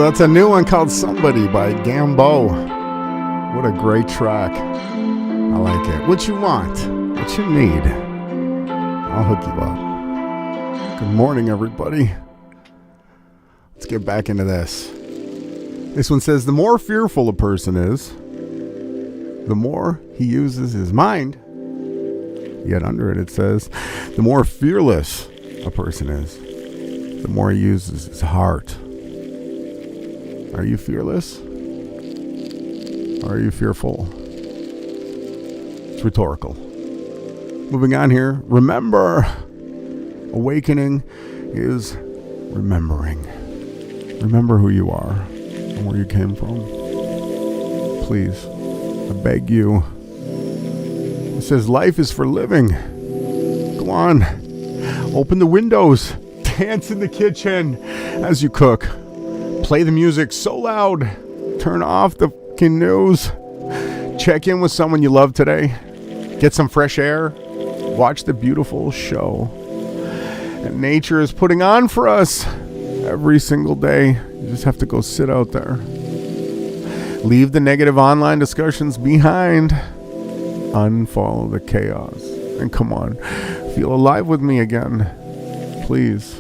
that's a new one called Somebody by Gambo. What a great track. I like it. What you want? What you need? I'll hook you up. Good morning, everybody. Let's get back into this. This one says, the more fearful a person is, the more he uses his mind. Yet under it says, the more fearless a person is, the more he uses his heart. Are you fearless? Or are you fearful? It's rhetorical. Moving on here. Remember, awakening is remembering. Remember who you are and where you came from. Please, I beg you. It says life is for living. Go on. Open the windows. Dance in the kitchen as you cook. Play the music so loud. Turn off the fucking news. Check in with someone you love today. Get some fresh air. Watch the beautiful show that nature is putting on for us every single day. You just have to go sit out there. Leave the negative online discussions behind. Unfollow the chaos. And come on, feel alive with me again. Please.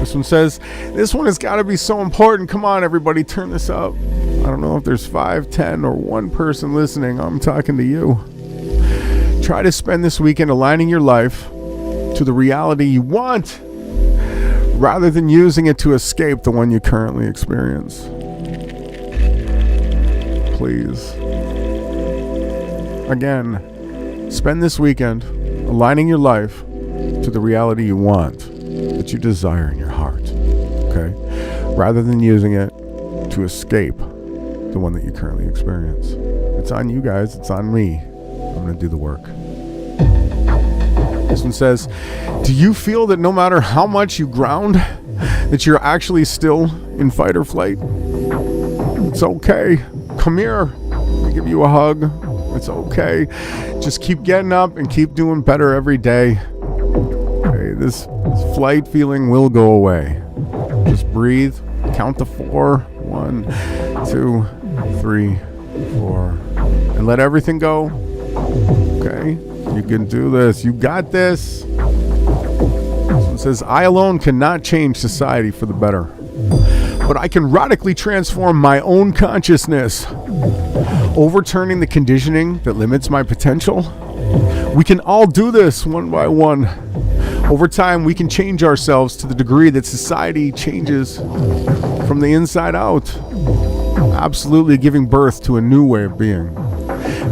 This one says, this one has got to be so important. Come on, everybody, turn this up. I don't know if there's 5, 10, or 1 person listening. I'm talking to you. Try to spend this weekend aligning your life to the reality you want, rather than using it to escape the one you currently experience. Please. Again, spend this weekend aligning your life to the reality you want, that you desire in your heart, okay? Rather than using it to escape the one that you currently experience. It's on you guys, it's on me. I'm gonna do the work. This one says, do you feel that no matter how much you ground, that you're actually still in fight or flight? It's okay. Come here. I'll give you a hug. It's okay. Just keep getting up and keep doing better every day. Okay, this flight feeling will go away. Just breathe. Count to 4. 1, 2, 3, 4. And let everything go. Okay? You can do this. You got this. So it says, I alone cannot change society for the better, but I can radically transform my own consciousness, overturning the conditioning that limits my potential. We can all do this one by one. Over time, we can change ourselves to the degree that society changes from the inside out. Absolutely giving birth to a new way of being.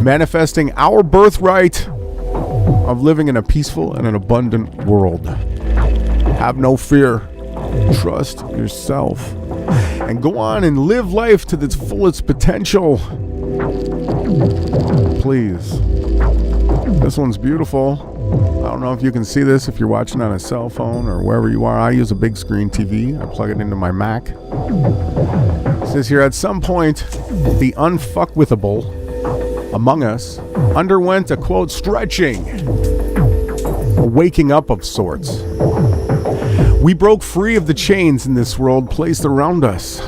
Manifesting our birthright of living in a peaceful and an abundant world. Have no fear. Trust yourself. And go on and live life to its fullest potential. Please. This one's beautiful. I don't know if you can see this if you're watching on a cell phone or wherever you are. I use a big screen TV. I plug it into my Mac. It says here, at some point, the unfuckwithable among us underwent a, quote, stretching, a waking up of sorts. We broke free of the chains in this world placed around us.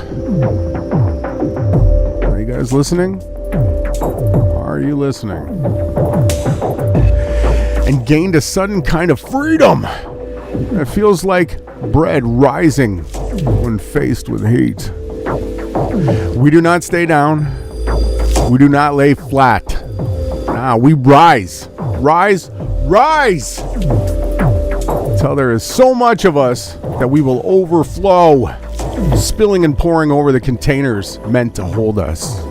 Are you guys listening? Are you listening? And gained a sudden kind of freedom. It feels like bread rising when faced with heat. We do not stay down. We do not lay flat. Nah, we rise. Rise. Rise! Until there is so much of us that we will overflow, spilling and pouring over the containers meant to hold us.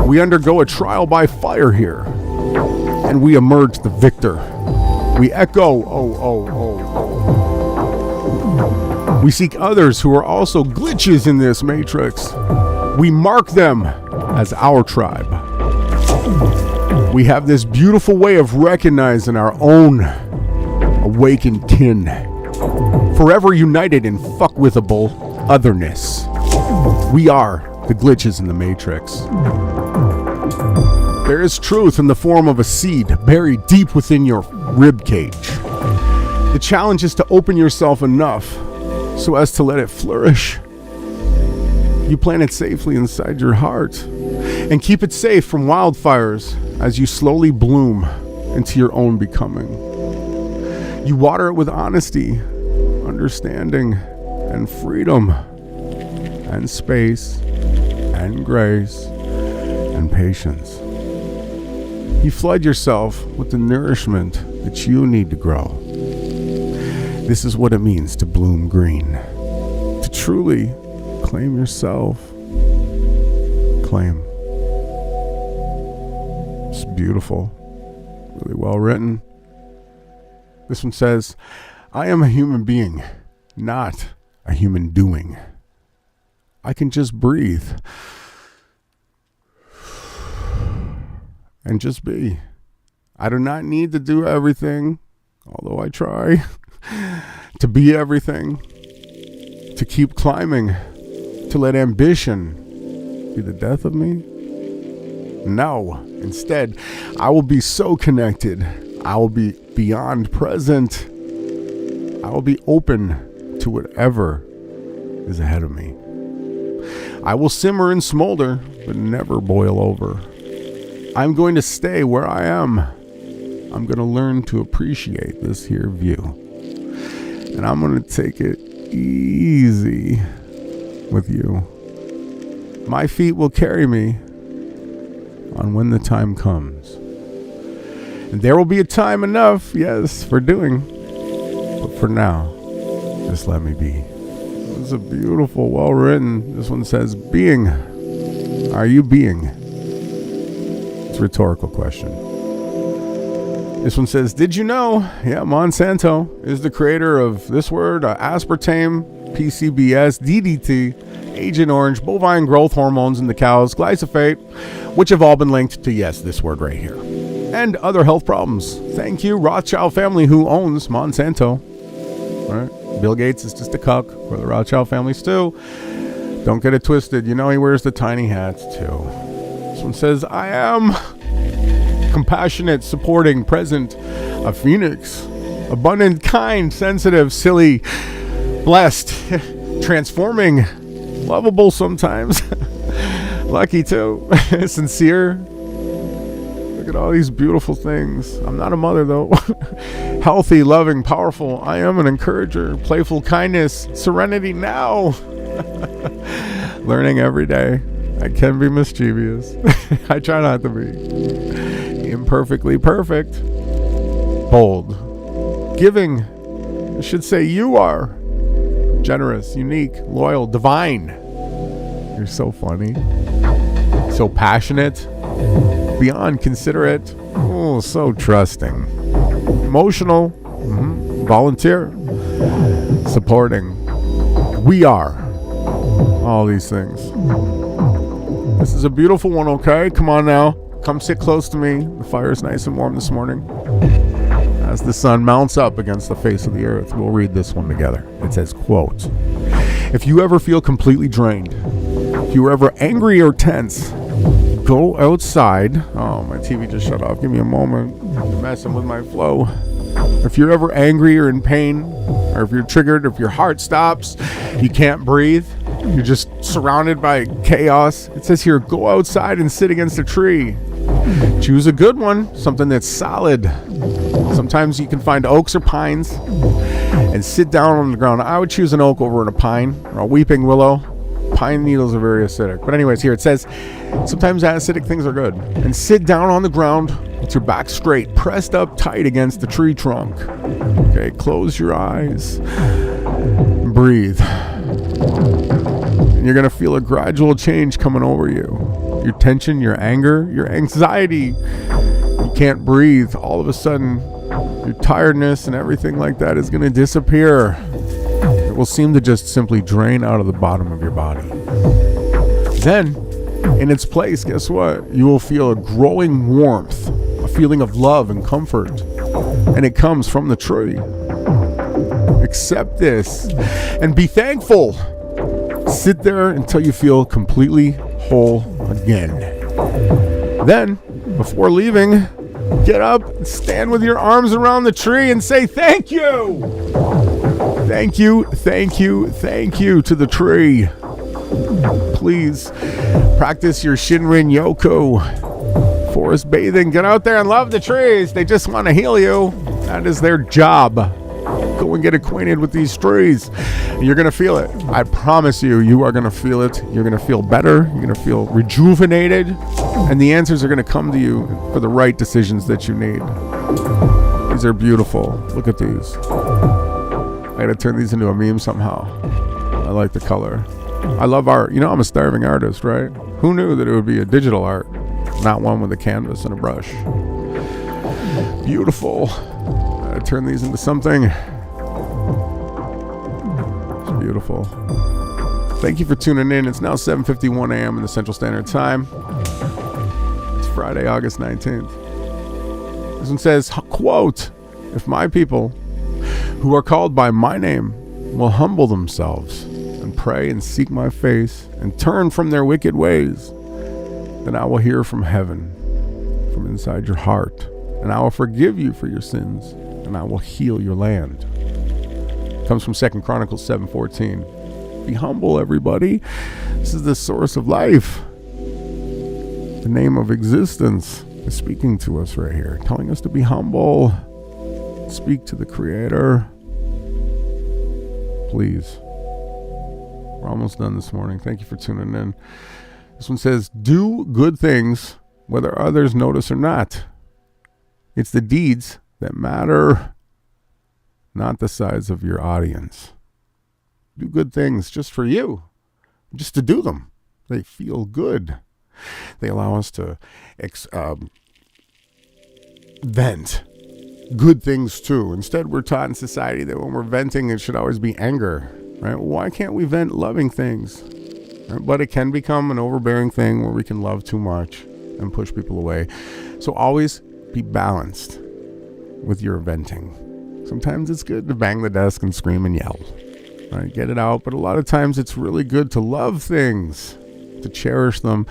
We undergo a trial by fire here, and we emerge the victor. We echo, oh, oh, oh, oh. We seek others who are also glitches in this matrix. We mark them as our tribe. We have this beautiful way of recognizing our own awakened kin, forever united in fuckwithable otherness. We are the glitches in the matrix. There is truth in the form of a seed buried deep within your rib cage. The challenge is to open yourself enough so as to let it flourish You plant it safely inside your heart and keep it safe from wildfires as you slowly bloom into your own becoming. You water it with honesty, understanding, and freedom, and space, and grace, and patience. You flood yourself with the nourishment that you need to grow. This is what it means to bloom green. To truly claim yourself. Claim. It's beautiful. Really well written. This one says, I am a human being, not a human doing. I can just breathe and just be. I do not need to do everything, although I try, to be everything, to keep climbing, to let ambition be the death of me. No, instead, I will be so connected. I will be beyond present. I will be open to whatever is ahead of me. I will simmer and smolder, but never boil over. I'm going to stay where I am. I'm going to learn to appreciate this here view. And I'm going to take it easy with you. My feet will carry me on when the time comes. And there will be a time enough, yes, for doing. But for now, just let me be. It's a beautiful, well written. This one says, being. Are you being? It's a rhetorical question. This one says, did you know? Yeah, Monsanto is the creator of this word, aspartame, PCBS, DDT, Agent Orange, bovine growth hormones in the cows, glyphosate, which have all been linked to, yes, this word right here, and other health problems. Thank you, Rothschild family, who owns Monsanto. All right. Bill Gates is just a cuck for the Rothschild family still. Don't get it twisted. You know he wears the tiny hats too. This one says, I am compassionate, supporting, present, a phoenix, abundant, kind, sensitive, silly, blessed, transforming, lovable sometimes, lucky too, sincere. Look at all these beautiful things. I'm not a mother though. Healthy, loving, powerful. I am an encourager. Playful kindness. Serenity now. Learning every day. I can be mischievous. I try not to be. Imperfectly perfect. Bold. Giving. I should say you are. Generous, unique, loyal, divine. You're so funny. So passionate. Beyond considerate. Oh, so trusting. Emotional. Volunteer. Supporting. We are. All these things. This is a beautiful one, okay? Come on now. Come sit close to me. The fire is nice and warm this morning. As the sun mounts up against the face of the earth, we'll read this one together. It says, quote, if you ever feel completely drained, if you're ever angry or tense, go outside. Oh, my TV just shut off. Give me a moment. I'm messing with my flow. If you're ever angry or in pain, or if you're triggered, if your heart stops, you can't breathe, you're just surrounded by chaos, it says here, go outside and sit against a tree. Choose a good one, something that's solid. Sometimes you can find oaks or pines and sit down on the ground. I would choose an oak over a pine or a weeping willow. Pine needles are very acidic. But anyways, here it says, sometimes acidic things are good. And sit down on the ground with your back straight, pressed up tight against the tree trunk. Okay, close your eyes. Breathe. And you're going to feel a gradual change coming over you. Your tension, your anger, your anxiety. You can't breathe. All of a sudden, your tiredness and everything like that is going to disappear. It will seem to just simply drain out of the bottom of your body. Then, in its place, guess what? You will feel a growing warmth, a feeling of love and comfort. And it comes from the tree. Accept this and be thankful. Sit there until you feel completely whole again. Then, before leaving, get up and stand with your arms around the tree and say thank you. Thank you, thank you, thank you to the tree. Please practice your Shinrin Yoku. Forest bathing. Get out there and love the trees. They just want to heal you. That is their job. Go and get acquainted with these trees. You're going to feel it. I promise you, you are going to feel it. You're going to feel better. You're going to feel rejuvenated. And the answers are going to come to you for the right decisions that you need. These are beautiful. Look at these. I got to turn these into a meme somehow. I like the color. I love art. You know, I'm a starving artist, right? Who knew that it would be a digital art, not one with a canvas and a brush? Beautiful. I got to turn these into something. It's beautiful. Thank you for tuning in. It's now 7:51 a.m. in the Central Standard Time. It's Friday, August 19th. This one says, quote, "If my people who are called by my name will humble themselves and pray and seek my face and turn from their wicked ways, then I will hear from heaven, from inside your heart, and I will forgive you for your sins, and I will heal your land." Comes from 2 Chronicles 7:14. Be humble, everybody. This is the source of life. The name of existence is speaking to us right here, telling us to be humble. Speak to the Creator. Please. We're almost done this morning. Thank you for tuning in. This one says, do good things whether others notice or not. It's the deeds that matter, not the size of your audience. Do good things just for you, just to do them. They feel good. They allow us to vent good things too. Instead, we're taught in society that when we're venting, it should always be anger, right? Why can't we vent loving things? Right? But it can become an overbearing thing where we can love too much and push people away. So always be balanced with your venting. Sometimes it's good to bang the desk and scream and yell, right? Get it out. But a lot of times it's really good to love things, to cherish them,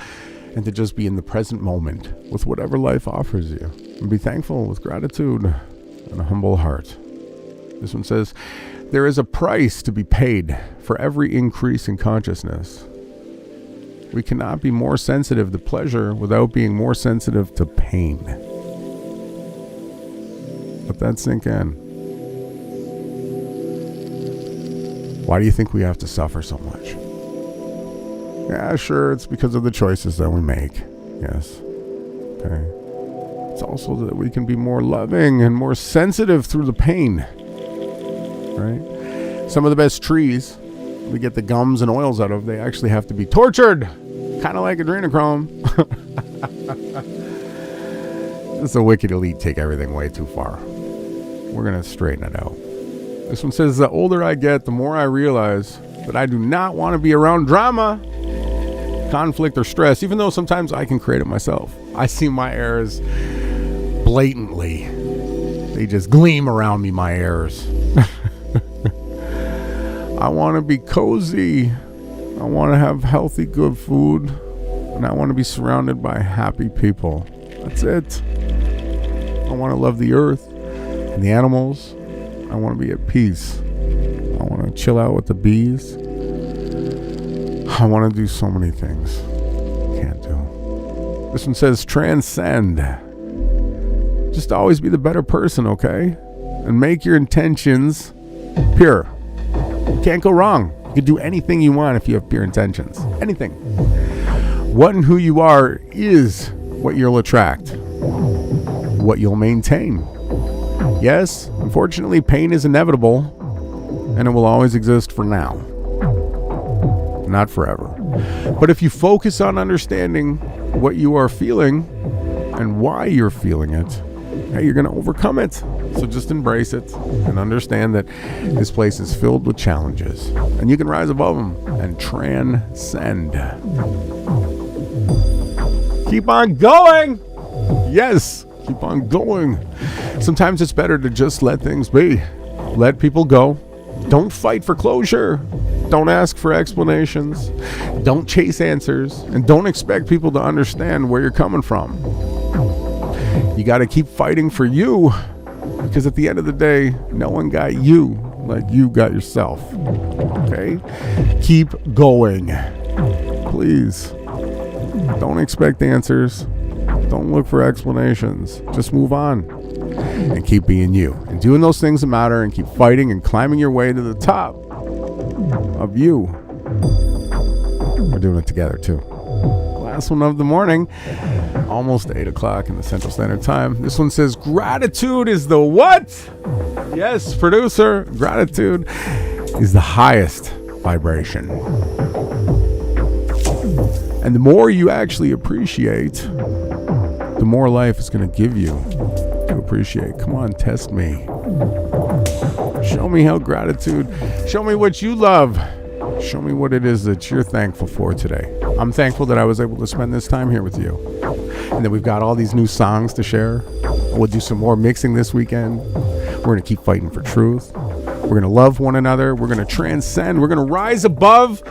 and to just be in the present moment with whatever life offers you. And be thankful with gratitude and a humble heart. This one says, there is a price to be paid for every increase in consciousness. We cannot be more sensitive to pleasure without being more sensitive to pain. Let that sink in. Why do you think we have to suffer so much? Yeah, sure, it's because of the choices that we make. Yes. Okay. It's also that we can be more loving and more sensitive through the pain. Right? Some of the best trees we get the gums and oils out of, they actually have to be tortured. Kind of like adrenochrome. Just the wicked elite take everything way too far. We're going to straighten it out. This one says, the older I get, the more I realize that I do not want to be around drama, conflict, or stress, even though sometimes I can create it myself. I see my errors blatantly. They just gleam around me, my errors. I want to be cozy. I want to have healthy, good food. And I want to be surrounded by happy people. That's it. I want to love the earth and the animals. I want to be at peace. I want to chill out with the bees. I want to do so many things. Can't do. This one says transcend. Just always be the better person, okay? And make your intentions pure. You can't go wrong. You can do anything you want if you have pure intentions. Anything. What and who you are is what you'll attract. What you'll maintain. Yes, unfortunately, pain is inevitable, and it will always exist for now. Not forever. But if you focus on understanding what you are feeling and why you're feeling it, hey, you're going to overcome it. So just embrace it and understand that this place is filled with challenges, and you can rise above them and transcend. Keep on going. Yes, keep on going. Sometimes it's better to just let things be. Let people go. Don't fight for closure. Don't ask for explanations. Don't chase answers. And don't expect people to understand where you're coming from. You got to keep fighting for you, because at the end of the day, no one got you like you got yourself. Okay? Keep going. please, don't expect answers. Don't look for explanations. Just move on and keep being you and doing those things that matter and keep fighting and climbing your way to the top of you. We're doing it together too. Last one of the morning, almost 8 o'clock in the Central Standard Time. This one says, gratitude is the what? Yes, producer, gratitude is the highest vibration. And the more you actually appreciate, the more life is going to give you to appreciate. Come on, test me. Show me how gratitude, show me what you love. Show me what it is that you're thankful for today. I'm thankful that I was able to spend this time here with you. And that we've got all these new songs to share. We'll do some more mixing this weekend. We're going to keep fighting for truth. We're going to love one another. We're going to transcend. We're going to rise above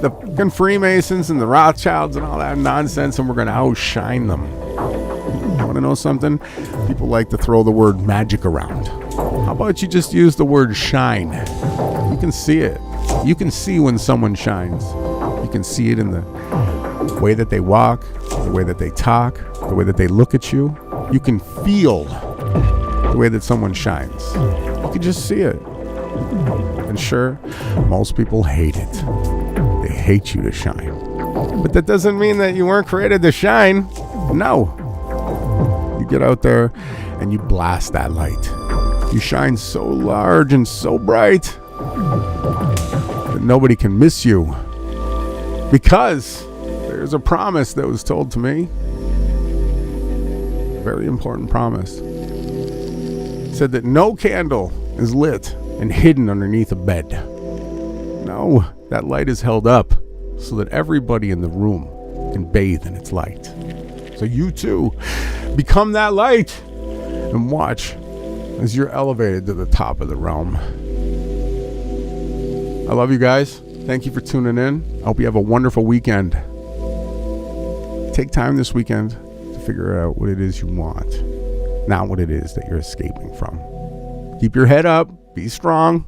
the fucking Freemasons and the Rothschilds and all that nonsense, and we're going to outshine them. You want to know something? People like to throw the word magic around. How about you just use the word shine? You can see it. You can see when someone shines. You can see it in the way that they walk, the way that they talk, the way that they look at you. You can feel the way that someone shines. You can just see it. And sure, most people hate it. They hate you to shine. But that doesn't mean that you weren't created to shine. No. You get out there and you blast that light. You shine so large and so bright that nobody can miss you. Because there's a promise that was told to me. A very important promise. It said that no candle is lit and hidden underneath a bed. No, that light is held up so that everybody in the room can bathe in its light. So you too, become that light and watch as you're elevated to the top of the realm. I love you guys. Thank you for tuning in. I hope you have a wonderful weekend. Take time this weekend to figure out what it is you want, not what it is that you're escaping from. Keep your head up. Be strong.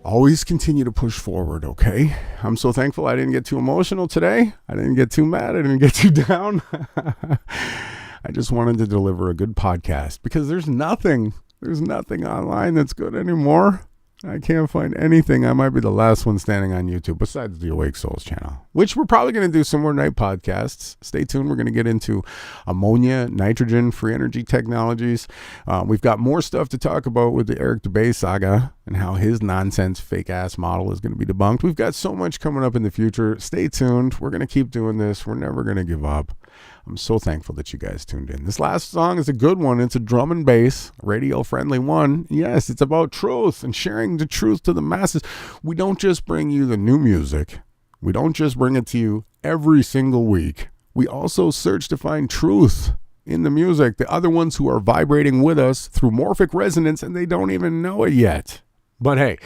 Always continue to push forward, okay? I'm so thankful I didn't get too emotional today. I didn't get too mad. I didn't get too down. I just wanted to deliver a good podcast because there's nothing online that's good anymore. I can't find anything. I might be the last one standing on YouTube besides the Awake Souls channel, which we're probably going to do some more night podcasts. Stay tuned. We're going to get into ammonia, nitrogen, free energy technologies. We've got more stuff to talk about with the Eric DeBay saga and how his nonsense fake ass model is going to be debunked. We've got so much coming up in the future. Stay tuned. We're going to keep doing this. We're never going to give up. I'm so thankful that you guys tuned in. This last song is a good one. It's a drum and bass, radio-friendly one. Yes, it's about truth and sharing the truth to the masses. We don't just bring you the new music. We don't just bring it to you every single week. We also search to find truth in the music. The other ones who are vibrating with us through morphic resonance, and they don't even know it yet. But hey,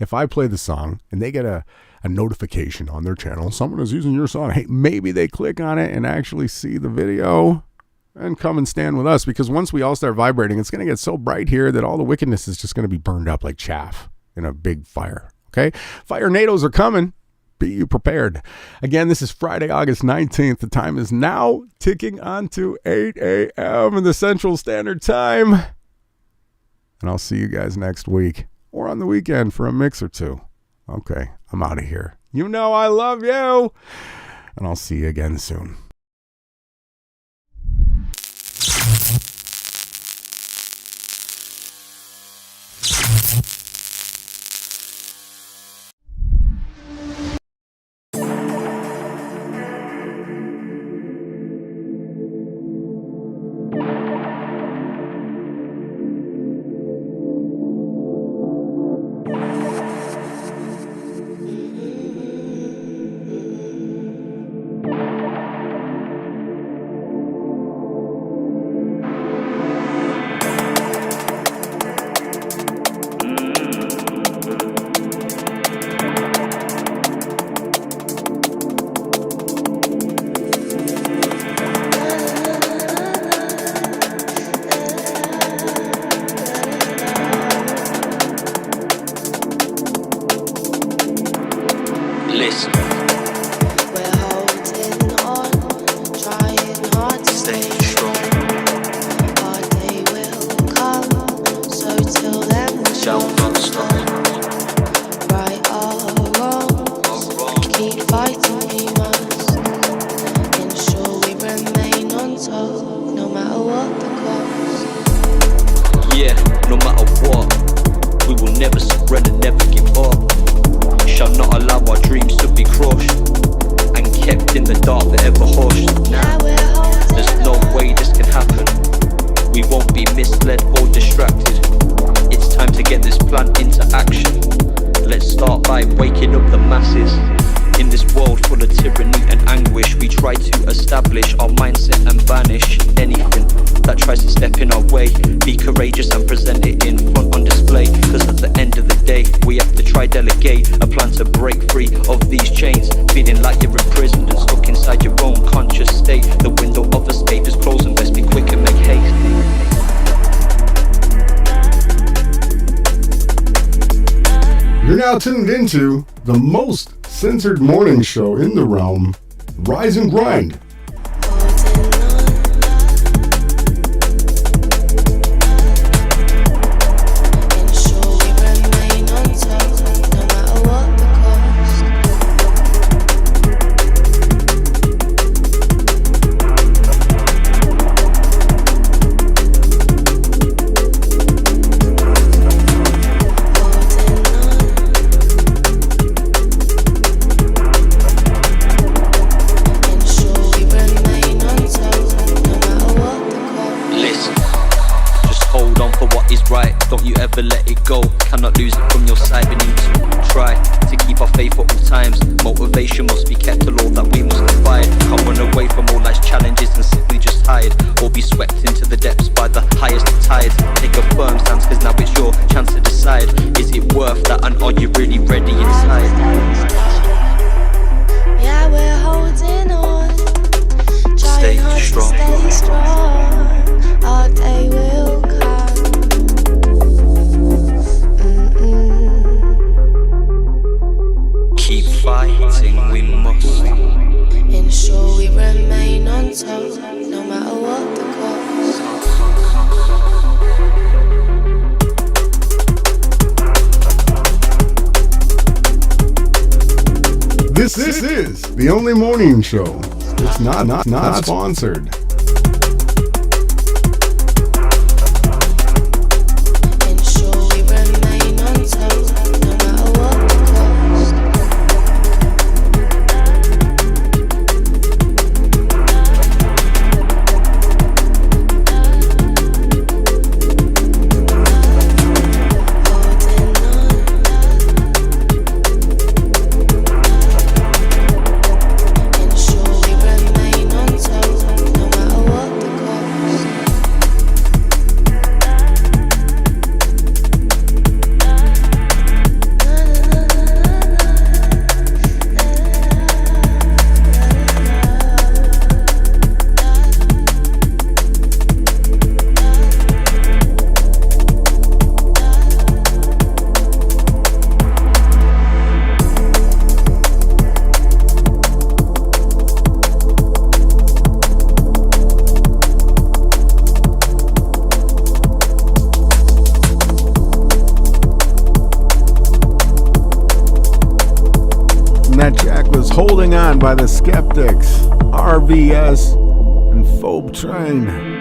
if I play the song and they get a notification on their channel, someone is using your song, hey, maybe they click on it and actually see the video and come and stand with us, because once we all start vibrating, it's going to get so bright here that all the wickedness is just going to be burned up like chaff in a big fire. Okay, fire nados are coming. Be you prepared. Again, this is Friday, August 19th. The time is now ticking on to 8 a.m. in the Central Standard Time. And I'll see you guys next week or on the weekend for a mix or two. Okay, I'm out of here. You know I love you. And I'll see you again soon. spread and never give up. Shall not allow our dreams to be crushed and kept in the dark forever hushed. There's no way this can happen. We won't be misled or distracted. It's time to get this plan into action. Let's start by waking up the masses. In this world full of tyranny and anguish, we try to establish our mindset and banish anything that tries to step in our way. Be courageous and present it in front on display, cause at the end of the day we have to try delegate a plan to break free of these chains. Feeling like you're imprisoned and stuck inside your own conscious state. The window of escape is closed and best be quick and make haste. You're now tuned into the most censored morning show in the realm, Rise and Grind. Don't you ever let it go. Cannot lose it from your side. We need to try to keep our faith at all times. Motivation must be kept till all that we must abide. Can't run away from all life's challenges and simply just hide, or be swept into the depths by the highest of tides. Take a firm stance, cause now it's your chance to decide. Is it worth that, and are you really ready inside? Yeah, we're holding on. Stay strong. Stay strong. Our day will come. Keep fighting, we must ensure we remain on top, no matter what the cost. This is the only morning show. It's not sponsored. Holding on by the Skeptics, RVS, and Phobe Train.